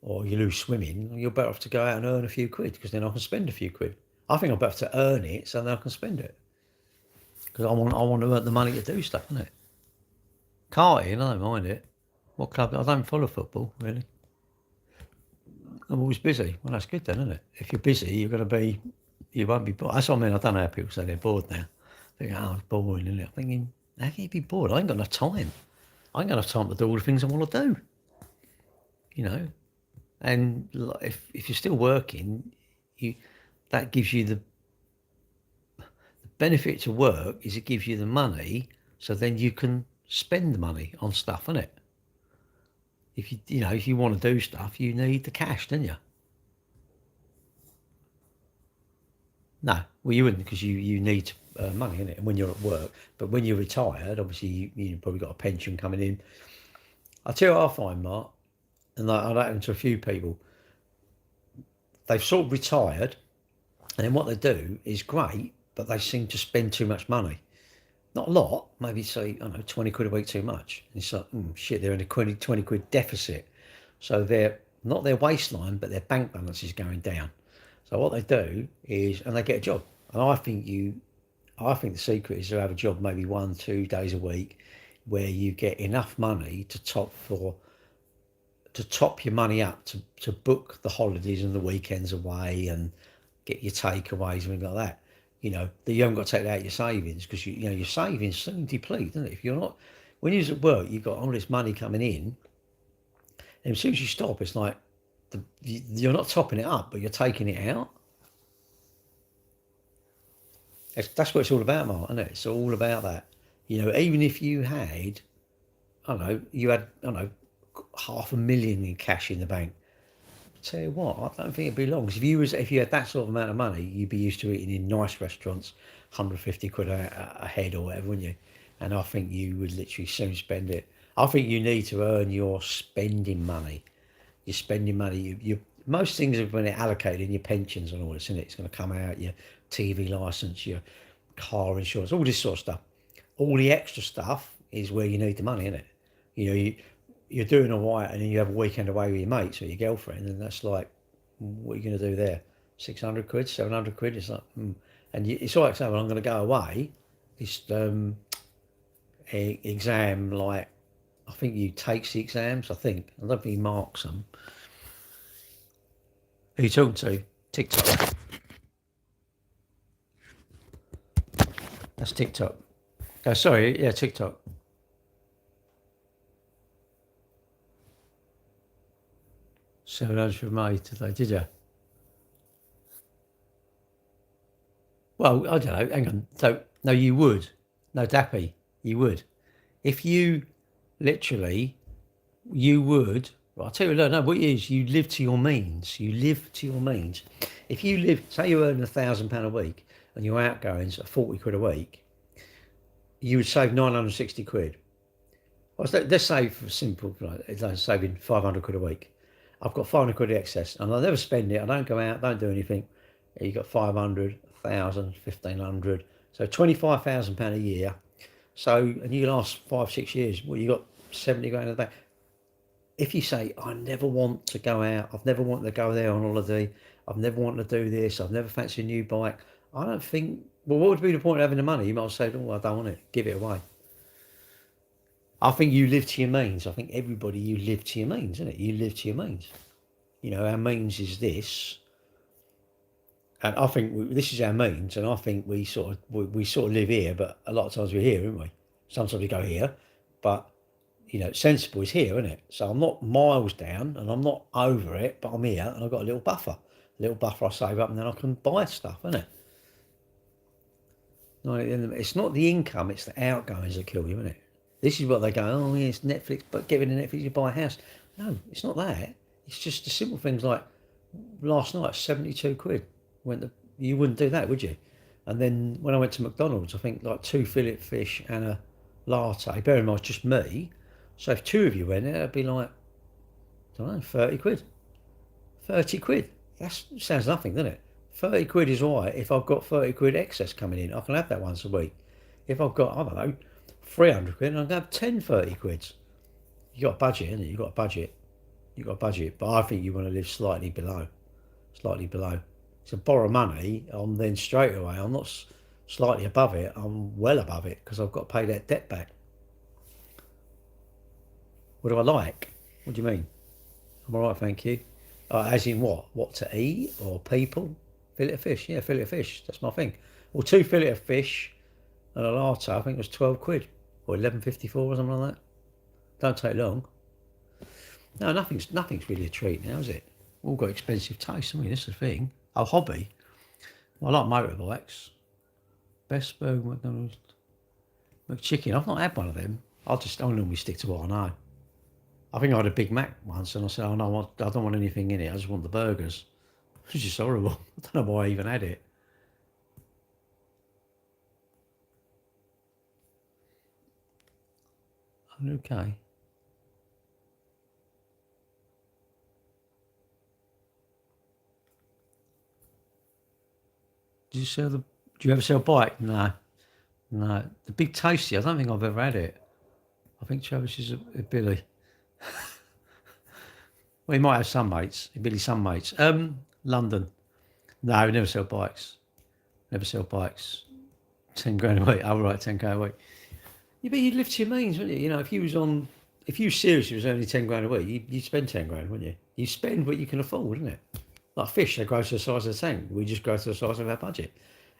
or you lose swimming, you're better off to go out and earn a few quid because then I can spend a few quid. I think I'm better to earn it so then I can spend it because I want to earn the money to do stuff, isn't it? Karting, I don't mind it. What club? I don't follow football really. I'm always busy. Well, that's good then, isn't it? If you're busy, you won't be bored. That's what I mean. I don't know how people say they're bored now. They go, oh, it's boring, isn't it? I'm thinking, how can you be bored? I ain't got enough time. I ain't got enough time to do all the things I want to do, you know. And if you're still working, you that gives you the benefit to work is it gives you the money, so then you can spend the money on stuff, isn't it? If you want to do stuff, you need the cash, don't you? No, well you wouldn't because you need money in it, and when you're at work. But when you're retired, obviously you probably got a pension coming in. I tell you what I find, Mark, and that happened to a few people. They've sort of retired, and then what they do is great, but they seem to spend too much money. Not a lot, maybe say, I don't know, 20 quid a week too much. And it's like, shit, they're in a 20 quid deficit. So they're not their waistline, but their bank balance is going down. So what they do is, and they get a job. And I think the secret is to have a job maybe 1, 2 days a week where you get enough money to top your money up to book the holidays and the weekends away and get your takeaways and things like that. That you haven't got to take that out your savings because your savings soon deplete, doesn't it? If you're not, when you're at work, you've got all this money coming in, and as soon as you stop, it's like you're not topping it up, but you're taking it out. That's what it's all about, Mark, isn't it? It's all about that. Even if you had, I don't know, I don't know, 500,000 in cash in the bank. Tell you what, I don't think it'd be long. 'Cause if you had that sort of amount of money, you'd be used to eating in nice restaurants, 150 quid a head or whatever, wouldn't you? And I think you would literally soon spend it. I think you need to earn your spending money. Your spending money. most things have been allocated in your pensions and all this, isn't it? It's going to come out, your TV license, your car insurance, all this sort of stuff. All the extra stuff is where you need the money, isn't it? You know, you're doing all right, and then you have a weekend away with your mates or your girlfriend, and that's like, what are you going to do there? 600 quid, 700 quid? It's like, and it's all right saying, well, I'm going to go away. This exam, like, I think you takes the exams, I think. I don't think he marks them. Who are you talking to? TikTok. That's TikTok. Oh, sorry, yeah, TikTok. 700 for May today, did you? Well, I don't know. Hang on. So, no, you would. No, Dappy, you would. If you literally, you would. Well, I'll tell you, no, what it is, you live to your means. You live to your means. If you live, say you earn £1,000 a week and your outgoings are 40 quid a week, you would save 960 quid. Well, let's say for simple, like, saving 500 quid a week. I've got 500 quid excess and I never spend it. I don't go out, don't do anything. You've got 500, 1,000, 1,500. So £25,000 a year. So, and you last 5-6 years, well, you got 70 grand in the bank. If you say, I never want to go out, I've never wanted to go there on holiday, I've never wanted to do this, I've never fancied a new bike, I don't think, well, what would be the point of having the money? You might say, oh, I don't want it, give it away. I think you live to your means. I think everybody, you live to your means, isn't it? You live to your means. You know, our means is this. And I think this is our means, and I think we sort of live here, but a lot of times we're here, aren't we? Sometimes we go here, but you know, sensible is here, isn't it? So I'm not miles down, and I'm not over it, but I'm here, and I've got a little buffer. I save up, and then I can buy stuff, isn't it? No, it's not the income; it's the outgoings that kill you, isn't it? This is what they go, oh, yeah, it's Netflix, but get rid of Netflix, you buy a house. No, it's not that. It's just the simple things like last night, 72 quid. You wouldn't do that, would you? And then when I went to McDonald's, I think like 2 fillet fish and a latte. Bear in mind, it's just me. So if 2 of you went there, it'd be like, I don't know, 30 quid. 30 quid. That sounds nothing, doesn't it? 30 quid is all right if I've got 30 quid excess coming in. I can have that once a week. If I've got, I don't know, 300 quid, and I can have 10 30 quids. You got a budget, innit? You got a budget. But I think you want to live slightly below. So borrow money, I'm then straight away, I'm not slightly above it, I'm well above it because I've got to pay that debt back. What do I like? What do you mean? I'm all right, thank you. As in what? What to eat or people? Fillet of fish, yeah, fillet of fish. That's my thing. Well, 2 fillet of fish and a latte, I think it was 12 quid or 11.54 or something like that. Don't take long. No, nothing's really a treat now, is it? All got expensive taste. I mean, this is the thing. A hobby. Well, I like motorbikes. Best burger, McDonald's, McChicken. I've not had one of them. I normally stick to what I know. I think I had a Big Mac once, and I said, "Oh no, I don't want anything in it. I just want the burgers." It was just horrible. I don't know why I even had it. Okay. Do you ever sell bike? No. The Big Tasty, I don't think I've ever had it. I think Travis is a Billy. Well, he might have some mates. Billy, some mates. London. No, we never sell bikes. 10 grand a week. Oh, right, 10 grand a week. Yeah, but you'd live to your means, wouldn't you? You know, if you seriously was only 10 grand a week, you'd spend 10 grand, wouldn't you? You spend what you can afford, wouldn't it? Like fish, they grow to the size of the tank. We just grow to the size of our budget.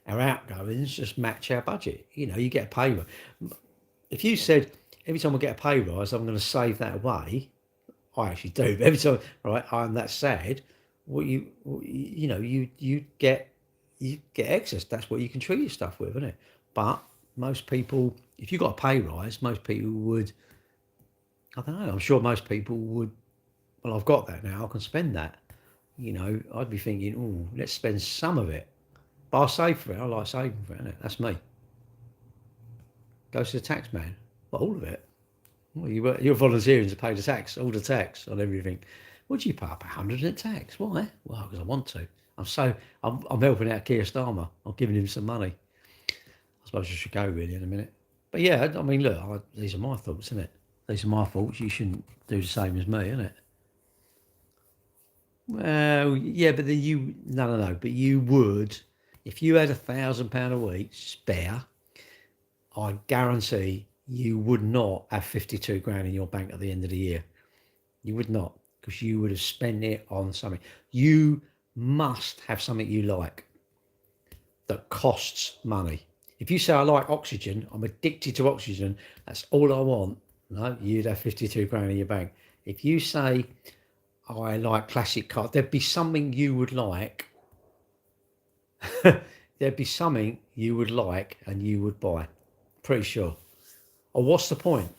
Our outgoings just match our budget. You know, you get a pay rise. If you said, every time I get a pay rise, I'm going to save that away, I actually do. But every time, right, I'm that sad, you get excess. That's what you can treat your stuff with, isn't it? But most people, if you got a pay rise, most people would, I don't know, I'm sure most people would, well, I've got that now, I can spend that. You know, I'd be thinking, oh, let's spend some of it. But I'll save for it. I like saving for it, innit? That's me. Goes to the tax man. Well, all of it. Well, you're volunteering to pay the tax, all the tax on everything. What do you pay? I pay 100 in tax. Why? Well, because I want to. I'm helping out Keir Starmer. I'm giving him some money. I suppose I should go really in a minute. But yeah, I mean, look, these are my thoughts, isn't it? These are my thoughts. You shouldn't do the same as me, isn't it? Well, yeah, but then no. But you would, if you had £1,000 a week spare, I guarantee you would not have 52 grand in your bank at the end of the year. You would not, because you would have spent it on something. You must have something you like that costs money. If you say, I like oxygen, I'm addicted to oxygen, that's all I want, no, you'd have 52 grand in your bank. If you say, I like classic cars, there'd be something you would like. There'd be something you would like and you would buy. Pretty sure. Or what's the point?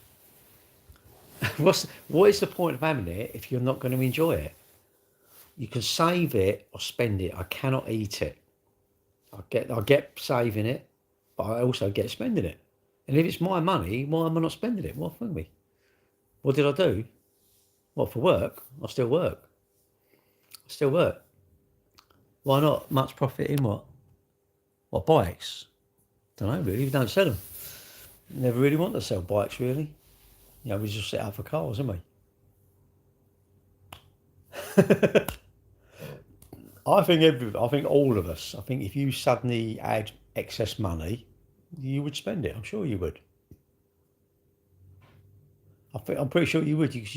What is the point of having it if you're not going to enjoy it? You can save it or spend it. I cannot eat it. I get saving it, but I also get spending it. And if it's my money, why am I not spending it? What for me? What did I do? What, for work? I still work. Why not? Much profit in what? What, bikes? Don't know really. We don't sell them. Never really want to sell bikes really. You know, we just set up for cars, haven't we? I think all of us. I think if you suddenly had excess money, you would spend it. I'm sure you would. I'm pretty sure you would, because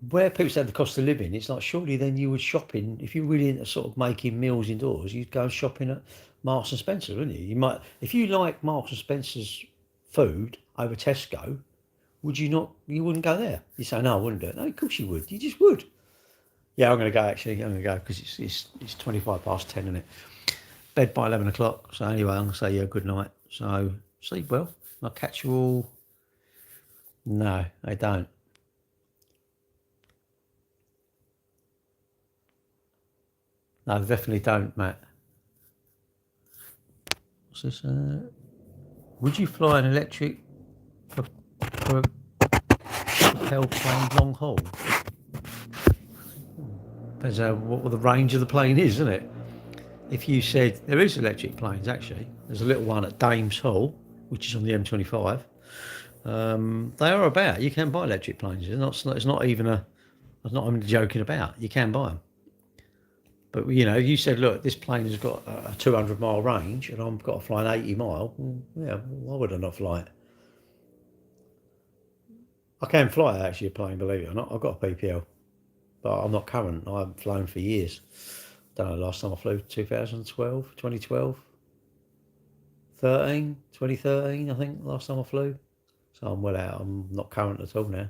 where people say the cost of living, it's like, surely then you would shopping, if you're really into sort of making meals indoors, you'd go shopping at Marks and Spencer, wouldn't you? You might, if you like Marks and Spencer's food over Tesco, would you not? You wouldn't go there. You say, no, I wouldn't do it. No, of course you would. You just would. Yeah, I'm going to go actually. I'm going to go because it's 25 past 10, isn't it? Bed by 11 o'clock. So anyway, I'm going to say yeah, good night. So sleep well. I'll catch you all. No, they don't. No, they definitely don't, Matt. What's this? Would you fly an electric for a propelled plane long haul? Depends what the range of the plane is, isn't it? If you said there is electric planes, actually, there's a little one at Dames Hall, which is on the M25. They are about. You can buy electric planes. It's not even joking about. You can buy them. But you know, you said, look, this plane has got a 200-mile range, and I've got to fly an 80-mile. Well, yeah, why would I not fly it? I can fly actually a plane, believe it or not. I've got a PPL, but I'm not current. I haven't flown for years. Don't know, last time I flew 2012, 2012, 2013, I think, last time I flew. So I'm well out. I'm not current at all now.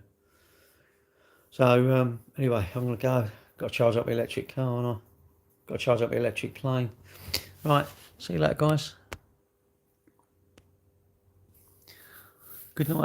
So anyway, I'm going to go. Got to charge up the electric car, and I got to charge up the electric plane. Right, see you later, guys. Good night.